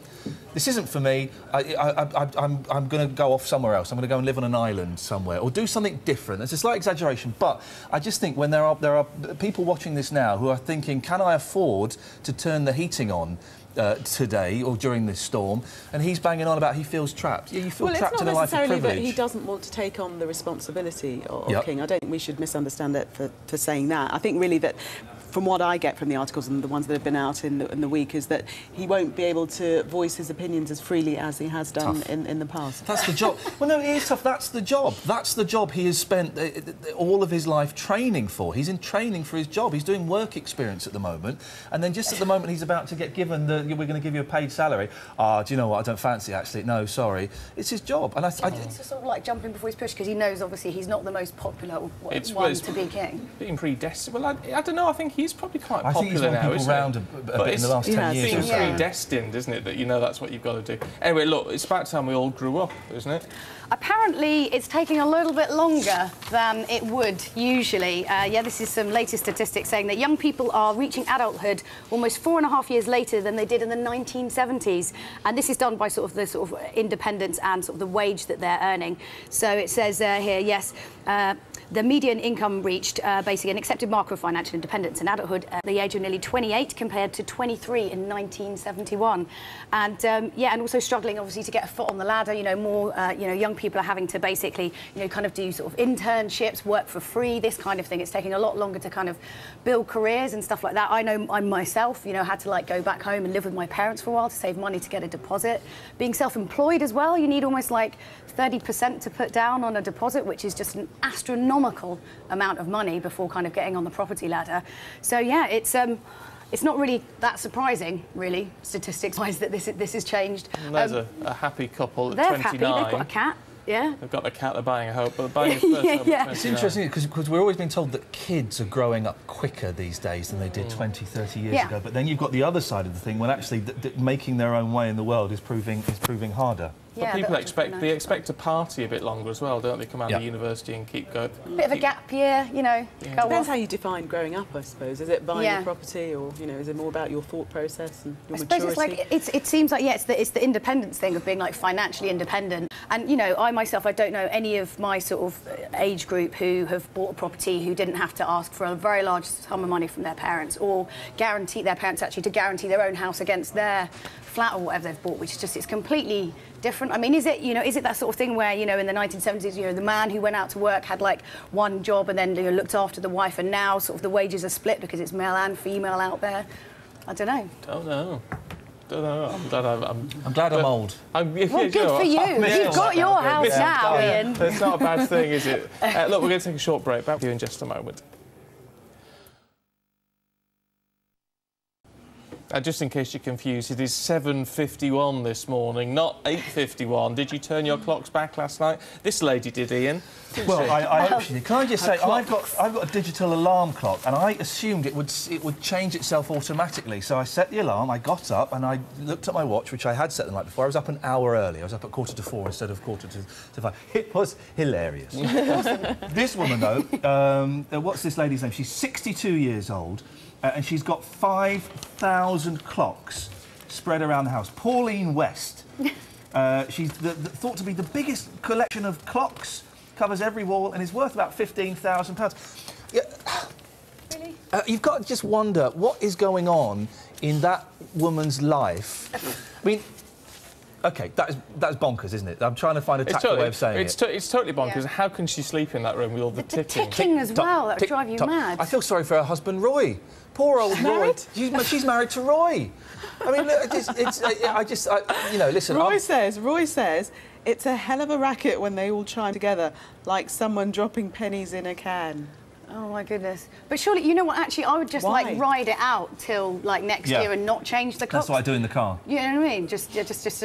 This isn't for me. I'm going to go off somewhere else. I'm going to go and live on an island somewhere, or do something different. It's a slight exaggeration, but I just think when there are people watching this now who are thinking, can I afford to turn the heating on today or during this storm, and he's banging on about he feels trapped. Yeah, you feel trapped in a life of privilege. Well, it's not necessarily that he doesn't want to take on the responsibility of king. I don't think we should misunderstand it for saying that. I think really that, from what I get from the articles and the ones that have been out in the week, is that he won't be able to voice his opinions as freely as he has done in the past. That's the job. Well, no, it is tough. That's the job. That's the job he has spent all of his life training for. He's in training for his job. He's doing work experience at the moment, and then just at the moment he's about to get given we're going to give you a paid salary. Do you know what? I don't fancy it, actually. No, sorry. It's his job. And it's sort of like jumping before he's pushed, because he knows, obviously, he's not the most popular one to be king. Being predestined. Well, I don't know. I think he's probably quite popular now, I think he's won people round a bit in the last 10 years. It seems predestined, isn't it, that you know that's what you've got to do. Anyway, look, it's about time we all grew up, isn't it? Apparently, it's taking a little bit longer than it would usually. This is some latest statistics saying that young people are reaching adulthood almost 4.5 years later than they did in the 1970s. And this is done by sort of the independence and sort of the wage that they're earning. So it says here, yes, the median income reached basically an accepted marker of financial independence in adulthood at the age of nearly 28 compared to 23 in 1971. And and also struggling obviously to get a foot on the ladder. You know, more young people are having to basically kind of do sort of internships, work for free, this kind of thing. It's taking a lot longer to kind of build careers and stuff like that. I know I myself, had to go back home and live with my parents for a while to save money to get a deposit. Being self-employed as well, you need almost 30% to put down on a deposit, which is just an astronomical amount of money before kind of getting on the property ladder. So yeah, it's not really that surprising, really, statistics-wise, that this has changed. And there's a happy couple at 29. They're happy. They've got a cat. Yeah. They've got the cat they're buying, I hope, but they're buying it first. Yeah. It's interesting because we're always being told that kids are growing up quicker these days than they did 20, 30 years ago. But then you've got the other side of the thing when actually making their own way in the world is proving harder. But people expect to party a bit longer as well, don't they? Come out of university and keep going. A bit of a gap year, you know. Yeah. Depends how you define growing up, I suppose. Is it buying a property, or you know, is it more about your thought process and your maturity? I suppose it's like it seems like it's the independence thing of being like financially independent. And you know, I myself, I don't know any of my sort of age group who have bought a property who didn't have to ask for a very large sum of money from their parents, or guarantee their parents actually to guarantee their own house against their flat or whatever they've bought, which is just, it's completely different. I mean, is it that sort of thing where, you know, in the 1970s, you know, the man who went out to work had like one job and then, you know, looked after the wife, and now sort of the wages are split because it's male and female out there? I don't know. Don't know. I'm glad I'm old. Well, good for you. You've got your house now, Ian. It's not a bad thing, is it? Look, we're going to take a short break. Back to you in just a moment. Just in case you're confused, it is 7:51 this morning, not 8:51. Did you turn your clocks back last night? This lady did, Ian. Well, I hope she did. Can I just say, I've got a digital alarm clock, and I assumed it would change itself automatically. So I set the alarm, I got up, and I looked at my watch, which I had set the night before. I was up an hour early. I was up at 4:45 instead of 4:45. It was hilarious. This woman, though, what's this lady's name? She's 62 years old. And she's got 5,000 clocks spread around the house. Pauline West. She's thought to be the biggest collection of clocks, covers every wall, and is worth about £15,000. Yeah. Really? You've got to just wonder what is going on in that woman's life. I mean, OK, that's bonkers, isn't it? I'm trying to find a tactful way of saying it. It's totally bonkers. Yeah. How can she sleep in that room with all the ticking? The ticking as well, that would drive you mad. I feel sorry for her husband, Roy. Poor old Roy. She's married to Roy. I mean, look, you know, listen. Roy says, it's a hell of a racket when they all chime together, like someone dropping pennies in a can. Oh my goodness! But surely, you know what? Actually, I would just like ride it out till like next year and not change the clock. That's what I do in the car. You know what I mean? Just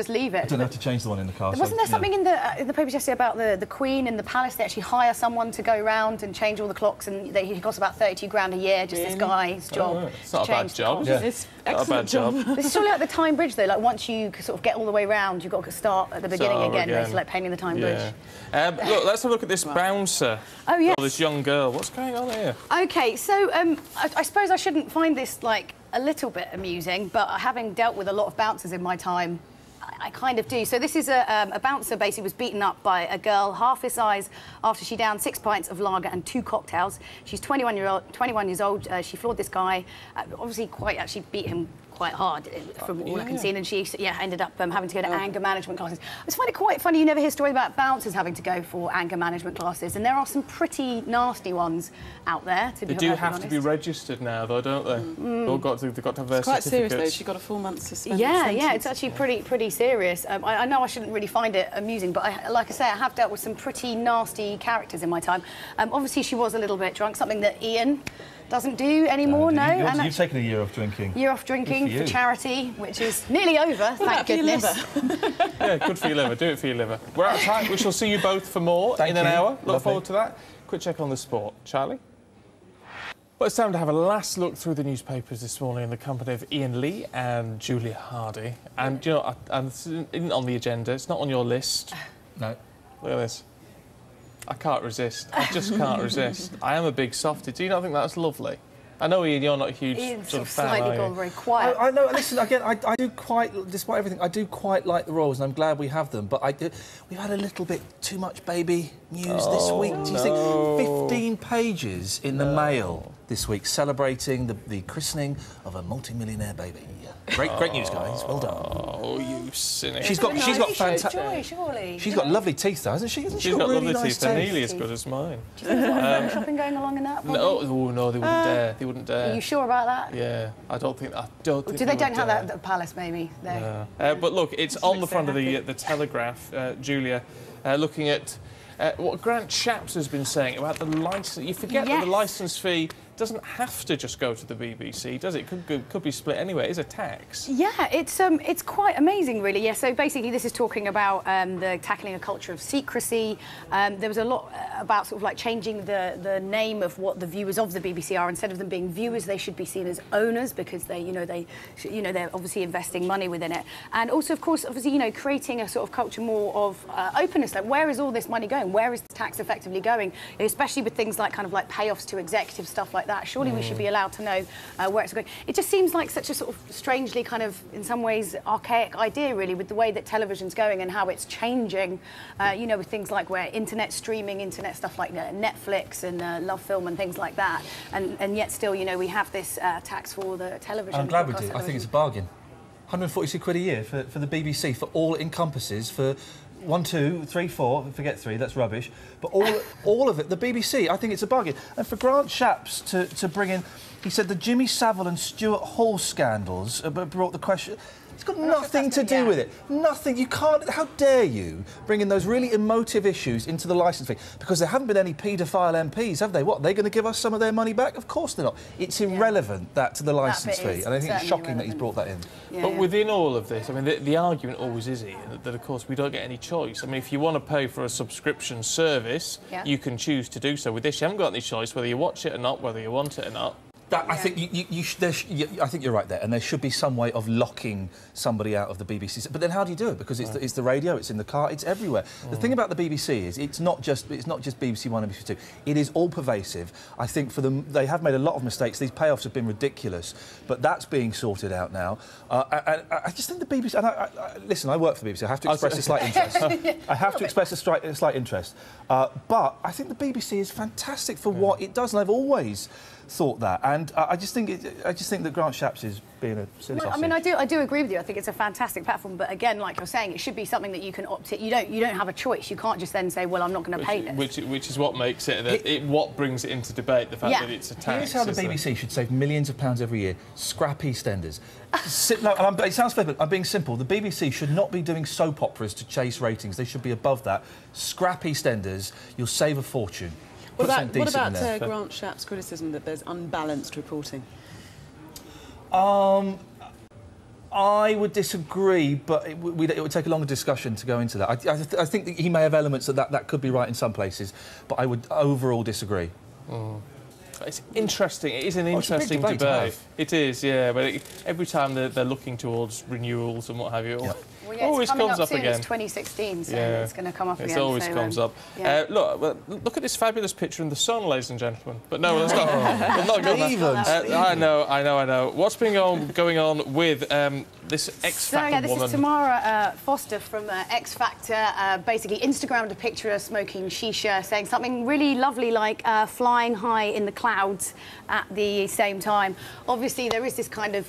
leave it. I don't have to change the one in the car. Wasn't there something in the papers yesterday about the Queen in the palace? They actually hire someone to go round and change all the clocks, and he costs about 32 grand a year. Just this guy's job. It's not a bad job. Yeah. It's not a bad job. This is surely like the Time Bridge, though. Like once you sort of get all the way round, you've got to start at the beginning again. It's like painting the Time Bridge. Look, let's have a look at this bouncer. Oh yes. This young girl. What's going on here? OK, so I suppose I shouldn't find this, like, a little bit amusing, but having dealt with a lot of bouncers in my time, I kind of do. So this is a bouncer basically was beaten up by a girl half his size after she downed 6 pints of lager and 2 cocktails. She's 21 years old. She floored this guy, obviously actually beat him quite hard from all I can see, and then she ended up having to go to anger management classes. I just find it quite funny. You never hear stories about bouncers having to go for anger management classes, and there are some pretty nasty ones out there. To be they do have to be registered now, though, don't they? They've got to have their certificates. Quite serious though. She got a 4-month suspension. Yeah, it's actually pretty serious. I know I shouldn't really find it amusing, but like I say, I have dealt with some pretty nasty characters in my time. Obviously, she was a little bit drunk, something that Ian doesn't do anymore, no. You've taken a year off drinking. Year off drinking for charity, which is nearly over, thank goodness. Yeah, good for your liver. Do it for your liver. We're out of time. We shall see you both for more in an hour. Look forward to that. Quick check on the sport. Charlie? Well, it's time to have a last look through the newspapers this morning in the company of Iain Lee and Julia Hardy. And, you know, this isn't on the agenda. It's not on your list. No. Look at this. I can't resist. I just can't resist. I am a big softie. Do you not think that's lovely? I know, Ian, you're not a huge sort of fan, slightly gone very quiet. I know. Listen, again, I do quite, despite everything, I do quite like the Royals, and I'm glad we have them. But we've had a little bit too much baby news this week. Do you think 15 pages in the Mail this week celebrating the christening of a multi-millionaire baby? Great news, guys. Well done. Oh, you cynic. She's got fantastic. She's got lovely teeth, though, hasn't she? She's got really lovely teeth. They're nearly as good as mine. Do you think there's shopping going along in that? No, they wouldn't dare. They wouldn't dare. Are you sure about that? Yeah, I don't think. Do they don't have that at the palace, maybe? No. But look, it's on the front of the Telegraph, Julia, looking at what Grant Shapps has been saying about the licence. You forget that the licence fee doesn't have to just go to the BBC, does it? Could be split anyway. It's a tax. Yeah, it's quite amazing, really. Yeah, so basically this is talking about the tackling a culture of secrecy. There was a lot about sort of like changing the name of what the viewers of the BBC are. Instead of them being viewers, they should be seen as owners, because they're obviously investing money within it. And also, of course, obviously, creating a sort of culture more of openness. Like, where is all this money going? Where is the tax effectively going? Especially with things like kind of like payoffs to executives, stuff like that. Surely we should be allowed to know where it's going. It just seems like such a sort of strangely kind of, in some ways, archaic idea, really, with the way that television's going and how it's changing. With things like where internet streaming, internet stuff like Netflix and Love Film and things like that, and yet still, we have this tax for the television. I'm glad we do. I think it's a bargain. 142 quid a year for the BBC, for all it encompasses, for 1, 2, 3, 4, forget 3, that's rubbish, but all of it, the BBC, I think it's a bargain. And for Grant Shapps to bring in, he said the Jimmy Savile and Stuart Hall scandals brought the question. It's got nothing to do with it. Nothing. You can't... How dare you bring in those really emotive issues into the licence fee? Because there haven't been any paedophile MPs, have they? What, they're going to give us some of their money back? Of course they're not. It's irrelevant, that, to the licence fee. And I think it's shocking that he's brought that in. Yeah, but within all of this, I mean, the argument always is, Ian, that, of course, we don't get any choice. I mean, if you want to pay for a subscription service, you can choose to do so. With this, you haven't got any choice whether you watch it or not, whether you want it or not. I think I think you're right there, and there should be some way of locking somebody out of the BBC. But then how do you do it? Because it's the radio, it's in the car, it's everywhere. The thing about the BBC is it's not just BBC One and BBC Two. It is all pervasive. I think for them, they have made a lot of mistakes. These payoffs have been ridiculous, but that's being sorted out now. I just think the BBC. And listen, I work for the BBC. I have to express a slight interest. I have to express a slight interest. But I think the BBC is fantastic for what it does, and I've always thought that, and I just think that Grant Shapps is being a silly sausage. I mean, I do agree with you. I think it's a fantastic platform, but again, like you're saying, it should be something that you can opt in. You don't have a choice. You can't just then say, well, I'm not going to pay this. Which is what makes what brings it into debate, the fact that it's a tax. Here's how the BBC should save millions of pounds every year. Scrap EastEnders. No, it sounds flippant. I'm being simple. The BBC should not be doing soap operas to chase ratings. They should be above that. Scrap EastEnders. You'll save a fortune. What about Grant Shapps' criticism that there's unbalanced reporting? I would disagree, but it would take a longer discussion to go into that. I think that he may have elements that could be right in some places, but I would overall disagree. It's interesting. It is an interesting debate. It is, yeah. But every time they're looking towards renewals and what have you, always comes up again. It's 2016, so it's going to come up again. It always comes up. Look at this fabulous picture in the sun, ladies and gentlemen. But no, let's not. We'll not go there. I know. What's been going on with this X Factor woman? This is Tamara Foster from X Factor. Basically, Instagrammed a picture of smoking shisha, saying something really lovely like flying high in the clouds at the same time. Obviously, there is this kind of...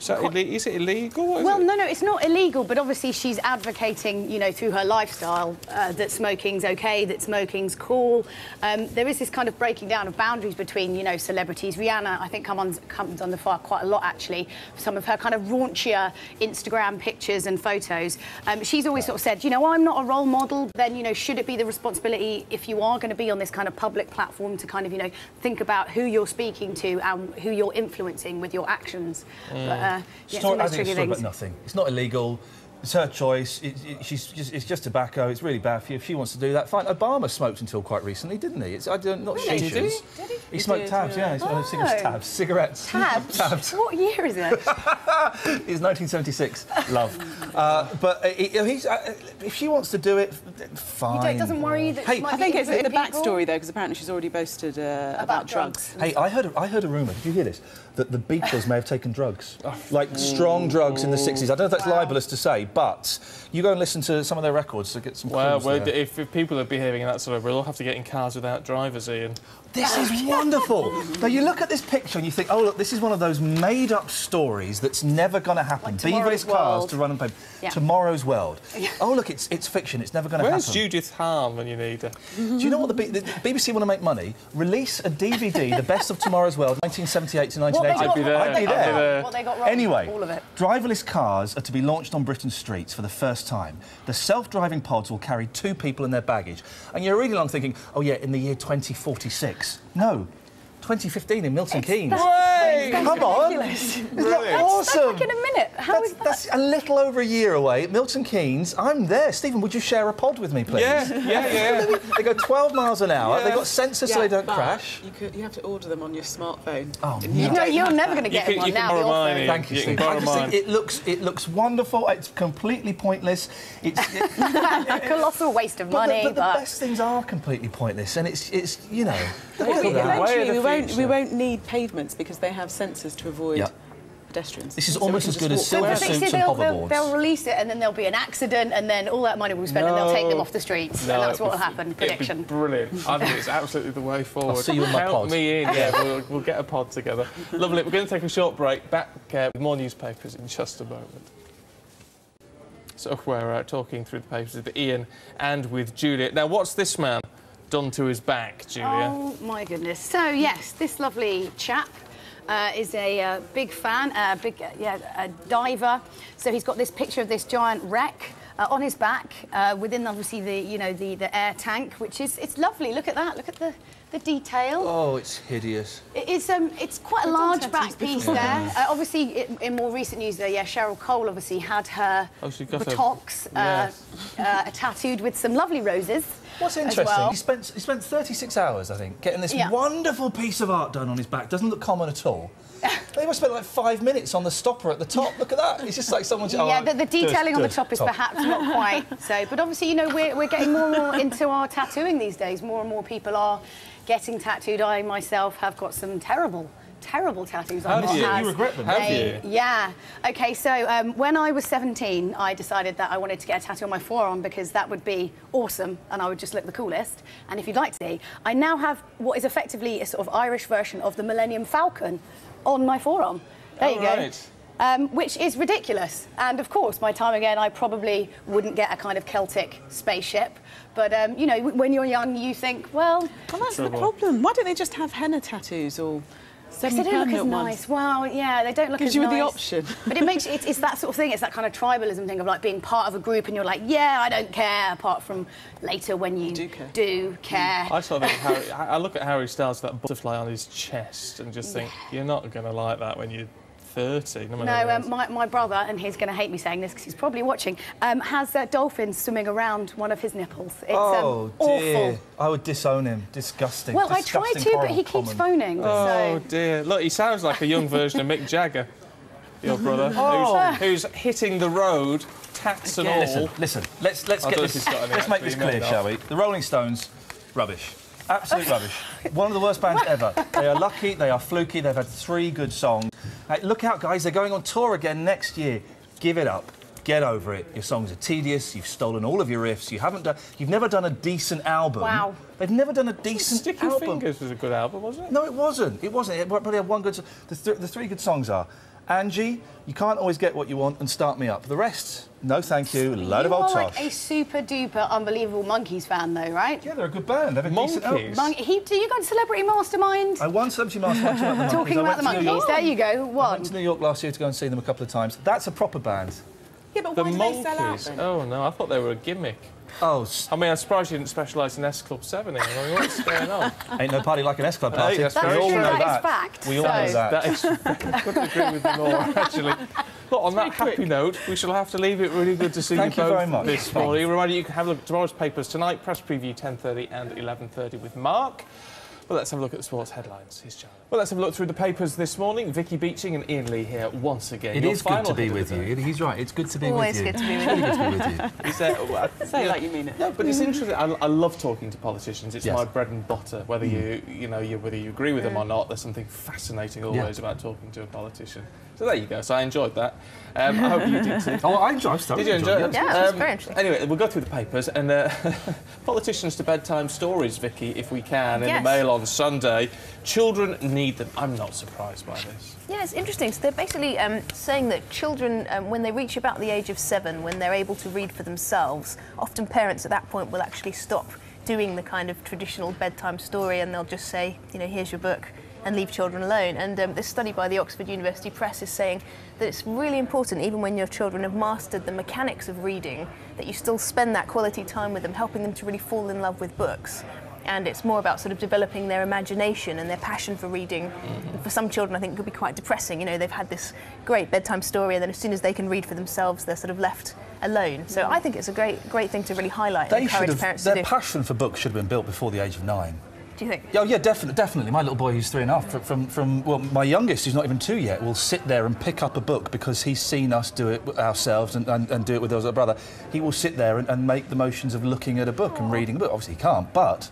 is it illegal? Well, no, it's not illegal, but obviously she's advocating, through her lifestyle, that smoking's OK, that smoking's cool. There is this kind of breaking down of boundaries between, celebrities. Rihanna, I think, comes under fire quite a lot, actually, for some of her kind of raunchier Instagram pictures and photos. She's always sort of said, I'm not a role model, then, should it be the responsibility, if you are going to be on this kind of public platform, to kind of, think about who you're speaking to and who you're influencing with your actions. But, it's almost tricky things. About nothing. It's not illegal. It's her choice. It's just tobacco. It's really bad for you. If she wants to do that, fine. Obama smoked until quite recently, didn't he? Not shishas. Did he? He smoked tabs, yeah. Cigarettes. Tabs? What year is it? It's 1976. Love. But if she wants to do it, fine. It doesn't worry you that I think it's the backstory, though, because apparently she's already boasted about drugs. Hey, I heard a rumour. Did you hear this? That the Beatles may have taken drugs, like strong drugs in the 60s. I don't know if that's libelous to say, but you go and listen to some of their records to get some clues there. If people are behaving in that sort of way, we'll all have to get in cars without drivers, Ian. This is wonderful. Now, you look at this picture and you think, oh, look, this is one of those made-up stories that's never going to happen. Like Beaverless cars to run and pay. Tomorrow's World. Oh, look, it's fiction. It's never going to happen. Where's Judith Hahn when you need her? Do you know what the BBC want to make money? Release a DVD, The Best of Tomorrow's World, 1978 to 1980. I'd be there. What they got wrong, anyway, all of it. Driverless cars are to be launched on Britain's streets for the first time. The self-driving pods will carry 2 people in their baggage. And you're reading along thinking, oh, yeah, in the year 2046. No. 2015 in Milton Keynes. Come on! Brilliant. Awesome! That's back in a minute. How is that? That's a little over a year away. Milton Keynes, I'm there. Stephen, would you share a pod with me, please? Yeah. They go 12 miles an hour. They've got sensors so they don't crash. You have to order them on your smartphone. Oh, no, you're never going to get one now. Thank you, Steve. I just think it looks wonderful. It's completely pointless. It's a colossal waste of money. But the best things are completely pointless, and it's you know. Eventually, we won't need pavements because they have sensors to avoid pedestrians. This is almost as good as silver suits and hoverboards. They'll release it, and then there'll be an accident, and then all that money will be spent, and they'll take them off the streets, and that's what will happen. Prediction. Brilliant. I think it's absolutely the way forward. I'll see you in my pod. Help me in. Yeah, we'll get a pod together. Lovely. We're going to take a short break. Back with more newspapers in just a moment. So we're talking through the papers with Iain and with Julia. Now, what's this man done to his back, Julia? Oh, my goodness. So, yes, this lovely chap is a big fan, a diver. So he's got this picture of this giant wreck on his back, within, obviously, the air tank, which is... It's lovely. Look at that. Look at the detail. Oh, it's hideous. It's quite a large back piece there. Obviously, in more recent news, Cheryl Cole obviously had her buttocks tattooed with some lovely roses. What's interesting, he spent 36 hours, I think, getting this wonderful piece of art done on his back. Doesn't look common at all. They must spend like 5 minutes on the stopper at the top. Look at that. It's just like someone's... the detailing on the top is perhaps not quite so. But obviously, you know, we're getting more and more into our tattooing these days. More and more people are getting tattooed. I myself have got some terrible tattoos. How do you regret them? Have you? Yeah. OK, so when I was 17, I decided that I wanted to get a tattoo on my forearm because that would be awesome and I would just look the coolest. And if you'd like to see, I now have what is effectively a sort of Irish version of the Millennium Falcon on my forearm. There you go. Right. Which is ridiculous. And, of course, my time again, I probably wouldn't get a kind of Celtic spaceship. But, you know, when you're young, you think, well, that's the problem. Why don't they just have henna tattoos or... Because they don't look as nice. Well, yeah, they don't look as nice. Gives you the option. But it makes it's that sort of thing. It's that kind of tribalism thing of like being part of a group, and you're like, yeah, I don't care. Apart from later when you do care. I sort of think I look at Harry Styles, that butterfly on his chest, and just think you're not going to like that when you're 30. No, my brother, and he's going to hate me saying this because he's probably watching, has dolphins swimming around one of his nipples. It's awful. Dear. I would disown him. Disgusting. Well, I try to, but he keeps phoning. Oh, dear. Look, he sounds like a young version of Mick Jagger, your brother, who's hitting the road, tats and all. Listen, let's get this. Let's make this clear, shall we? The Rolling Stones, rubbish. Absolute rubbish. One of the worst bands ever. They are lucky, they are fluky, they've had 3 good songs. Hey, look out, guys, they're going on tour again next year. Give it up. Get over it. Your songs are tedious, you've stolen all of your riffs, you've never done a decent album. Wow. They've never done a decent album. Sticky Fingers was a good album, wasn't it? No, it wasn't. It wasn't. It probably had one good... The 3 good songs are Angie, You Can't Always Get What You Want, and Start Me Up. The rest, no thank you, load of old tosh. You are like a super-duper unbelievable Monkees fan, though, right? Yeah, they're a good band. They've a decent album. Do you go to Celebrity Mastermind? I won Celebrity Mastermind. Talking about the Monkees, there you go, one. I went to New York last year to go and see them a couple of times. That's a proper band. Yeah, but why do they sell out, then? Oh, no, I thought they were a gimmick. Oh, I mean, I'm surprised you didn't specialise in S Club 7. I mean, what's going on? Ain't no party like an S Club party. That's true, that is fact. We all know that. That is, I couldn't agree with you more, actually. Look, on that happy note, we shall have to leave it. Really good to see you both very much. This morning. Reminder, you can have a look at tomorrow's papers tonight, press preview 10:30 and 11:30 with Mark. Well, let's have a look at the sports headlines. Here's Charlie. Well, let's have a look through the papers this morning. Vicky Beeching and Iain Lee here once again. It is good to be with you. He's right. It's good to be with you. Always good to be with you. It's really good to be with you. Say it like you mean it. No, but it's interesting. I love talking to politicians. It's my bread and butter. Whether whether you agree with them or not, there's something fascinating always about talking to a politician. So there you go. So I enjoyed that. I hope you did too. Oh, I enjoyed it. Did you enjoy it? Yeah, it was very interesting. Anyway, we'll go through the papers and politicians to bedtime stories, Vicky, if we can, in the Mail on Sunday. Children need them. I'm not surprised by this. Yeah, it's interesting. So they're basically saying that children, when they reach about the age of 7, when they're able to read for themselves, often parents at that point will actually stop doing the kind of traditional bedtime story and they'll just say, you know, here's your book, and leave children alone. And this study by the Oxford University Press is saying that it's really important, even when your children have mastered the mechanics of reading, that you still spend that quality time with them, helping them to really fall in love with books. and it's more about sort of developing their imagination and their passion for reading. For some children, I think it could be quite depressing. You know, they've had this great bedtime story, and then as soon as they can read for themselves, they're sort of left alone. So I think it's a great thing to really highlight and encourage parents to do. Their passion for books should have been built before the age of 9. Do you think? Oh, yeah, definitely. My little boy, who's 3.5, well, my youngest, who's not even 2 yet, will sit there and pick up a book because he's seen us do it ourselves and do it with his other brother. He will sit there and make the motions of looking at a book and reading a book. Obviously, he can't, but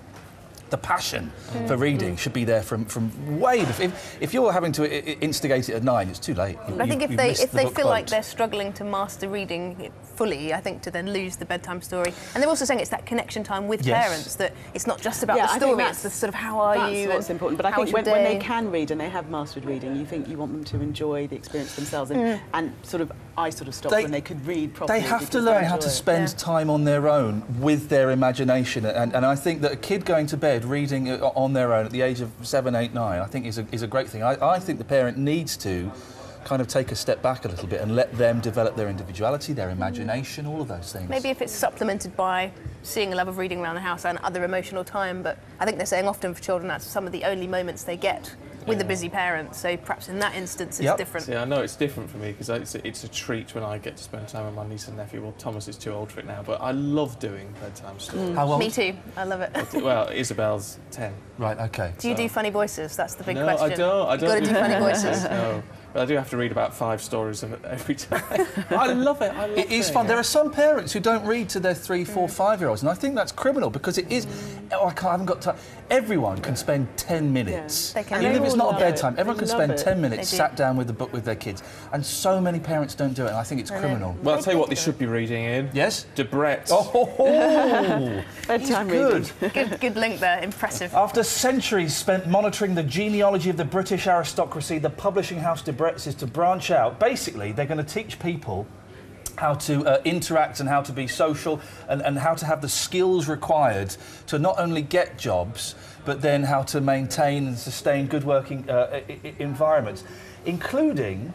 the passion for reading should be there from way before. If you're having to instigate it at 9, it's too late. I think if they feel like they're struggling to master reading fully, I think to then lose the bedtime story. And they're also saying it's that connection time with parents, that it's not just about the story, it's the sort of how are you. That's what's important. But I think when they can read and they have mastered reading, you want them to enjoy the experience themselves. And I stopped when they could read properly. They have to learn how to spend time on their own with their imagination. And I think that a kid going to bed reading on their own at the age of 7, 8, 9, I think is a great thing. I think the parent needs to kind of take a step back a little bit and let them develop their individuality, their imagination, all of those things. Maybe if it's supplemented by seeing a love of reading around the house and other emotional time, but I think they're saying often for children that's some of the only moments they get with a busy parent, so perhaps in that instance it's different. See, I know it's different for me because it's a treat when I get to spend time with my niece and nephew. Well, Thomas is too old for it now, but I love doing bedtime stories. How old? Me too, I love it. Well, Isabel's 10. Right, OK. Do you do funny voices? That's the big no, question. I don't. You've got to do funny voices. No. But I do have to read about 5 stories of it every time. I love it. It is fun. There are some parents who don't read to their 3, 4, 5-year-olds, and I think that's criminal because it is. Oh, I haven't got time. Everyone can spend 10 minutes. They can. Even if it's not a bedtime, everyone can spend 10 minutes sat down with the book with their kids, and so many parents don't do it, and I think it's criminal. Well, I'll tell you what they should be reading in. Yes? Debrett. Oh, bedtime reading. Good link there. Impressive. After centuries spent monitoring the genealogy of the British aristocracy, the publishing house Debrett is to branch out. Basically, they're going to teach people how to interact and how to be social and how to have the skills required to not only get jobs, but then how to maintain and sustain good working environments, including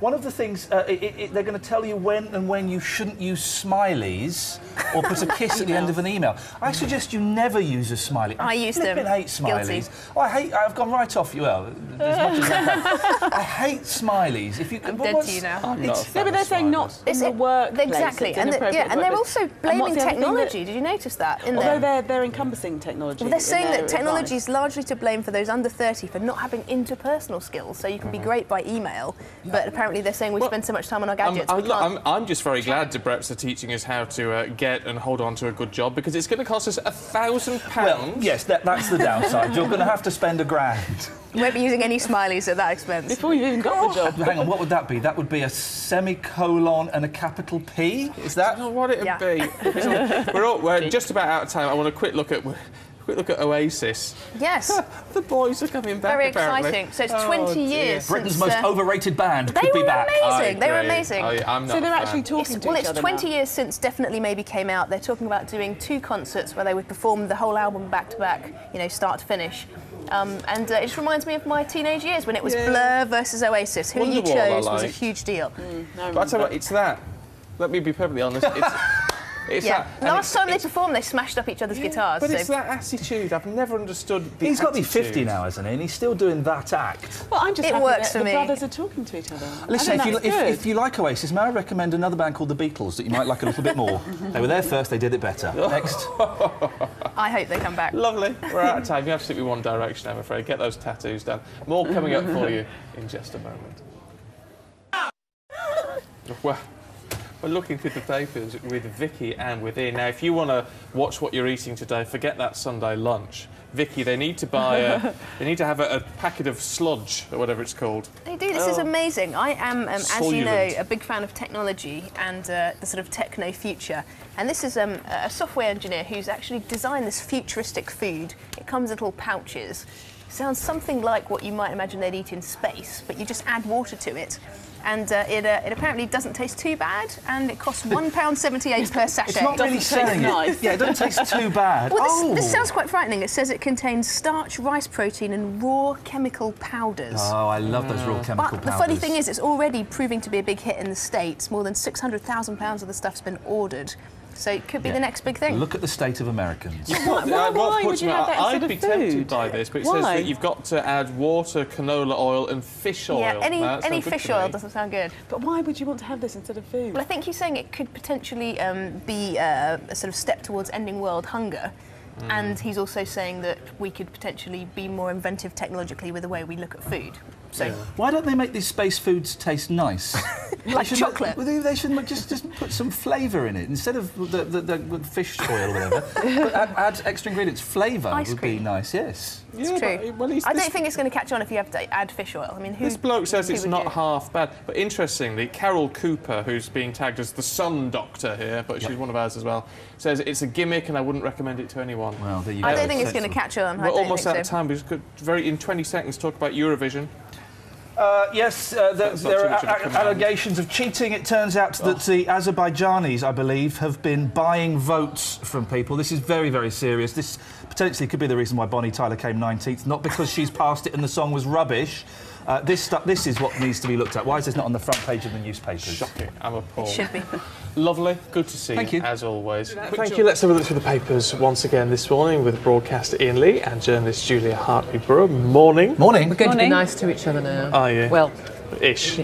one of the things they're going to tell you when you shouldn't use smileys or put a kiss at the end of an email. I suggest you never use a smiley. I use them. I hate smileys. Oh, I've gone right off you. Well, as much as I can. I hate smileys. If you I'm dead to you now. I'm not a fan but they're of saying not in the workplace. Exactly, and they're also blaming technology. Did you notice that? Although they're encompassing technology. Well, they're saying that technology is largely to blame for those under 30 for not having interpersonal skills. So you can be great by email, but apparently they're saying we spend so much time on our gadgets. I'm just very glad Debrett's are teaching us how to get and hold on to a good job because it's going to cost us £1,000. Well, yes, that's the downside. You're going to have to spend £1,000. You won't be using any smileys at that expense. Before you've even got the job. Hang on, what would that be? That would be a semicolon and a capital P? Is that? I don't know what it'd be. We're just about out of time. I want a quick look at Oasis. Yes. The boys are coming back, Very apparently. exciting. So it's 20 years Britain's since, most overrated band could be back. Amazing. They were amazing. I'm not so they're actually talking to each other it's 20 years since Definitely Maybe came out. They're talking about doing 2 concerts where they would perform the whole album back to back, you know, start to finish. And it just reminds me of my teenage years when it was Blur versus Oasis. Who you chose was a huge deal. But I tell you what, it's that. Let me be perfectly honest. It's that. Last time they performed, they smashed up each other's guitars. But it's that attitude. I've never understood the He's got to be 50 now, hasn't he? And he's still doing that act. Well, I'm just it works for the me. brothers are talking to each other. Listen, if you like Oasis, may I recommend another band called the Beatles that you might like a little bit more? They were there first, they did it better. Next. I hope they come back. Lovely. We're out of time. You have to stick with one direction, I'm afraid. Get those tattoos done. More coming up for you in just a moment. Well, we're looking through the papers with Vicky and with Iain. Now, if you want to watch what you're eating today, forget that Sunday lunch. Vicky, they need to buy they need to have a packet of sludge, or whatever it's called. They do. This is amazing. I am, as you know, a big fan of technology and the sort of techno future. And this is a software engineer who's actually designed this futuristic food. It comes in little pouches. Sounds something like what you might imagine they'd eat in space, but you just add water to it. And it apparently doesn't taste too bad, and it costs £1.78 per sachet. It's not really selling it. Yeah, it doesn't taste too bad. Well, this sounds quite frightening. It says it contains starch, rice protein, and raw chemical powders. Oh, I love those raw chemical powders. But the funny thing is, it's already proving to be a big hit in the States. More than £600,000 of the stuff's been ordered. So it could be the next big thing. Look at the state of Americans. Why would you have that I'd instead be of food? tempted by this, but it says that you've got to add water, canola oil and fish oil. Yeah, any fish oil doesn't sound good. But why would you want to have this instead of food? Well, I think he's saying it could potentially be a sort of step towards ending world hunger. And he's also saying that we could potentially be more inventive technologically with the way we look at food. So why don't they make these space foods taste nice? like chocolate. They should just put some flavour in it instead of the fish oil or whatever. add extra ingredients. Flavour would be nice. Yes, it's true. But, I don't think it's going to catch on if you have to add fish oil. I mean, this bloke says it's not half bad. But interestingly, Carol Cooper, who's being tagged as the Sun Doctor here, but she's one of ours as well, says it's a gimmick and I wouldn't recommend it to anyone. Well, there you I don't think it's going to catch on. We're almost out of time. We could in 20 seconds talk about Eurovision. Yes, there are allegations of cheating. It turns out that the Azerbaijanis, I believe, have been buying votes from people. This is very, very serious. This potentially could be the reason why Bonnie Tyler came 19th, not because she's passed it and the song was rubbish. This is what needs to be looked at. Why is this not on the front page of the newspapers? Shocking. I'm appalled. It should be. Lovely. Good to see you. As always. Thank you. Let's have a look through the papers once again this morning with broadcaster Iain Lee and journalist Julia Hartley-Burrow. Morning. Morning. We're going to be nice to each other now. Are you? Well... Ish.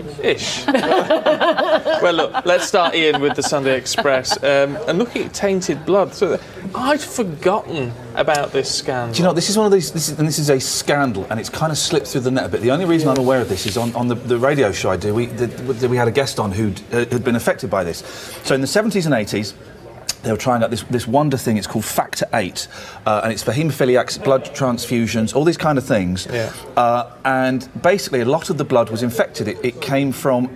Well, look, let's start, Ian, with the Sunday Express. And looking at tainted blood, so I'd forgotten about this scandal. Do you know, this is one of these, this is a scandal, and it's kind of slipped through the net a bit. The only reason I'm aware of this is on the radio show I do, we had a guest on who had been affected by this. So in the 70s and 80s, they were trying out this wonder thing. It's called Factor 8, and it's for haemophiliacs, blood transfusions, all these kind of things. Yeah. And basically, a lot of the blood was infected. It came from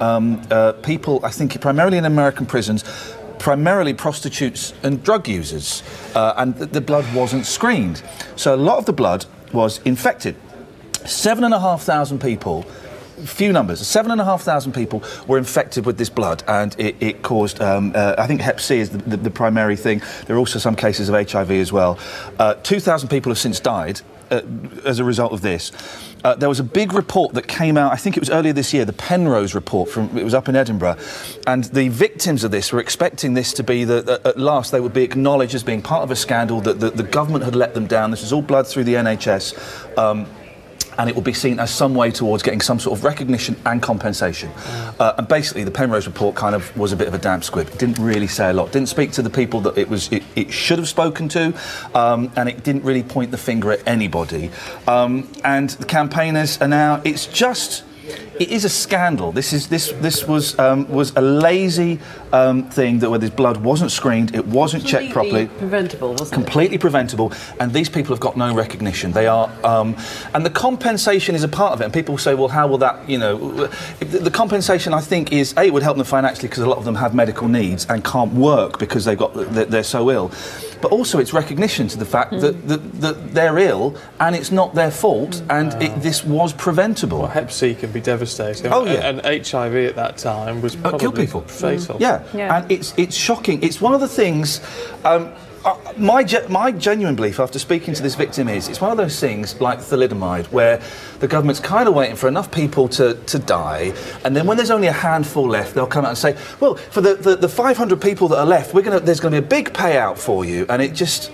people, I think, primarily in American prisons, primarily prostitutes and drug users, and the blood wasn't screened. So a lot of the blood was infected. 7,500 people. Few numbers. 7,500 people were infected with this blood, and it caused, I think Hep C is the primary thing. There are also some cases of HIV as well. 2,000 people have since died as a result of this. There was a big report that came out, I think it was earlier this year, the Penrose report, it was up in Edinburgh, and the victims of this were expecting this to be, at last they would be acknowledged as being part of a scandal, that the government had let them down. This was all blood through the NHS. And it will be seen as some way towards getting some sort of recognition and compensation. And basically, the Penrose report kind of was a bit of a damp squib. It didn't really say a lot. Didn't speak to the people that it should have spoken to, and it didn't really point the finger at anybody. And the campaigners are now. It's just. It is a scandal. This was a lazy thing where this blood wasn't screened, it wasn't checked properly. Preventable, wasn't it? Completely preventable, and these people have got no recognition. They are, and the compensation is a part of it. And people say, well, how will that? You know, the compensation I think is it would help them financially because a lot of them have medical needs and can't work because they're so ill. But also it's recognition to the fact that they're ill and it's not their fault, and this was preventable. Well, Hep C can be devastating. Oh, yeah. And HIV at that time was probably kill people. Fatal. Yeah, and it's shocking. It's one of the things. My genuine belief after speaking to this victim is it's one of those things like thalidomide where the government's kind of waiting for enough people to die, and then when there's only a handful left, they'll come out and say, well, for the 500 people that are left, there's going to be a big payout for you, and it just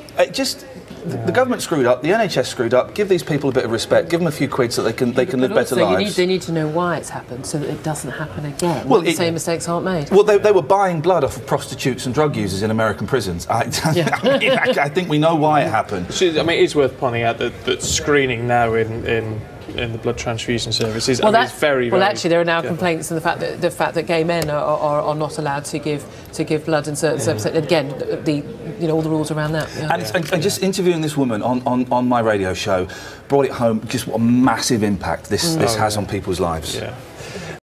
the government screwed up, the NHS screwed up. Give these people a bit of respect, give them a few quid so they can live better lives. They need to know why it's happened so that it doesn't happen again. Well, the same mistakes aren't made. Well, they were buying blood off of prostitutes and drug users in American prisons. I think we know why it happened. I mean, it is worth pointing out that screening now in the blood transfusion services is very. Well, actually, there are now complaints on the fact that gay men are not allowed to give blood in certain circumstances. Again, all the rules around that. Yeah. And just interviewing this woman on my radio show brought it home just what a massive impact this has on people's lives. Yeah.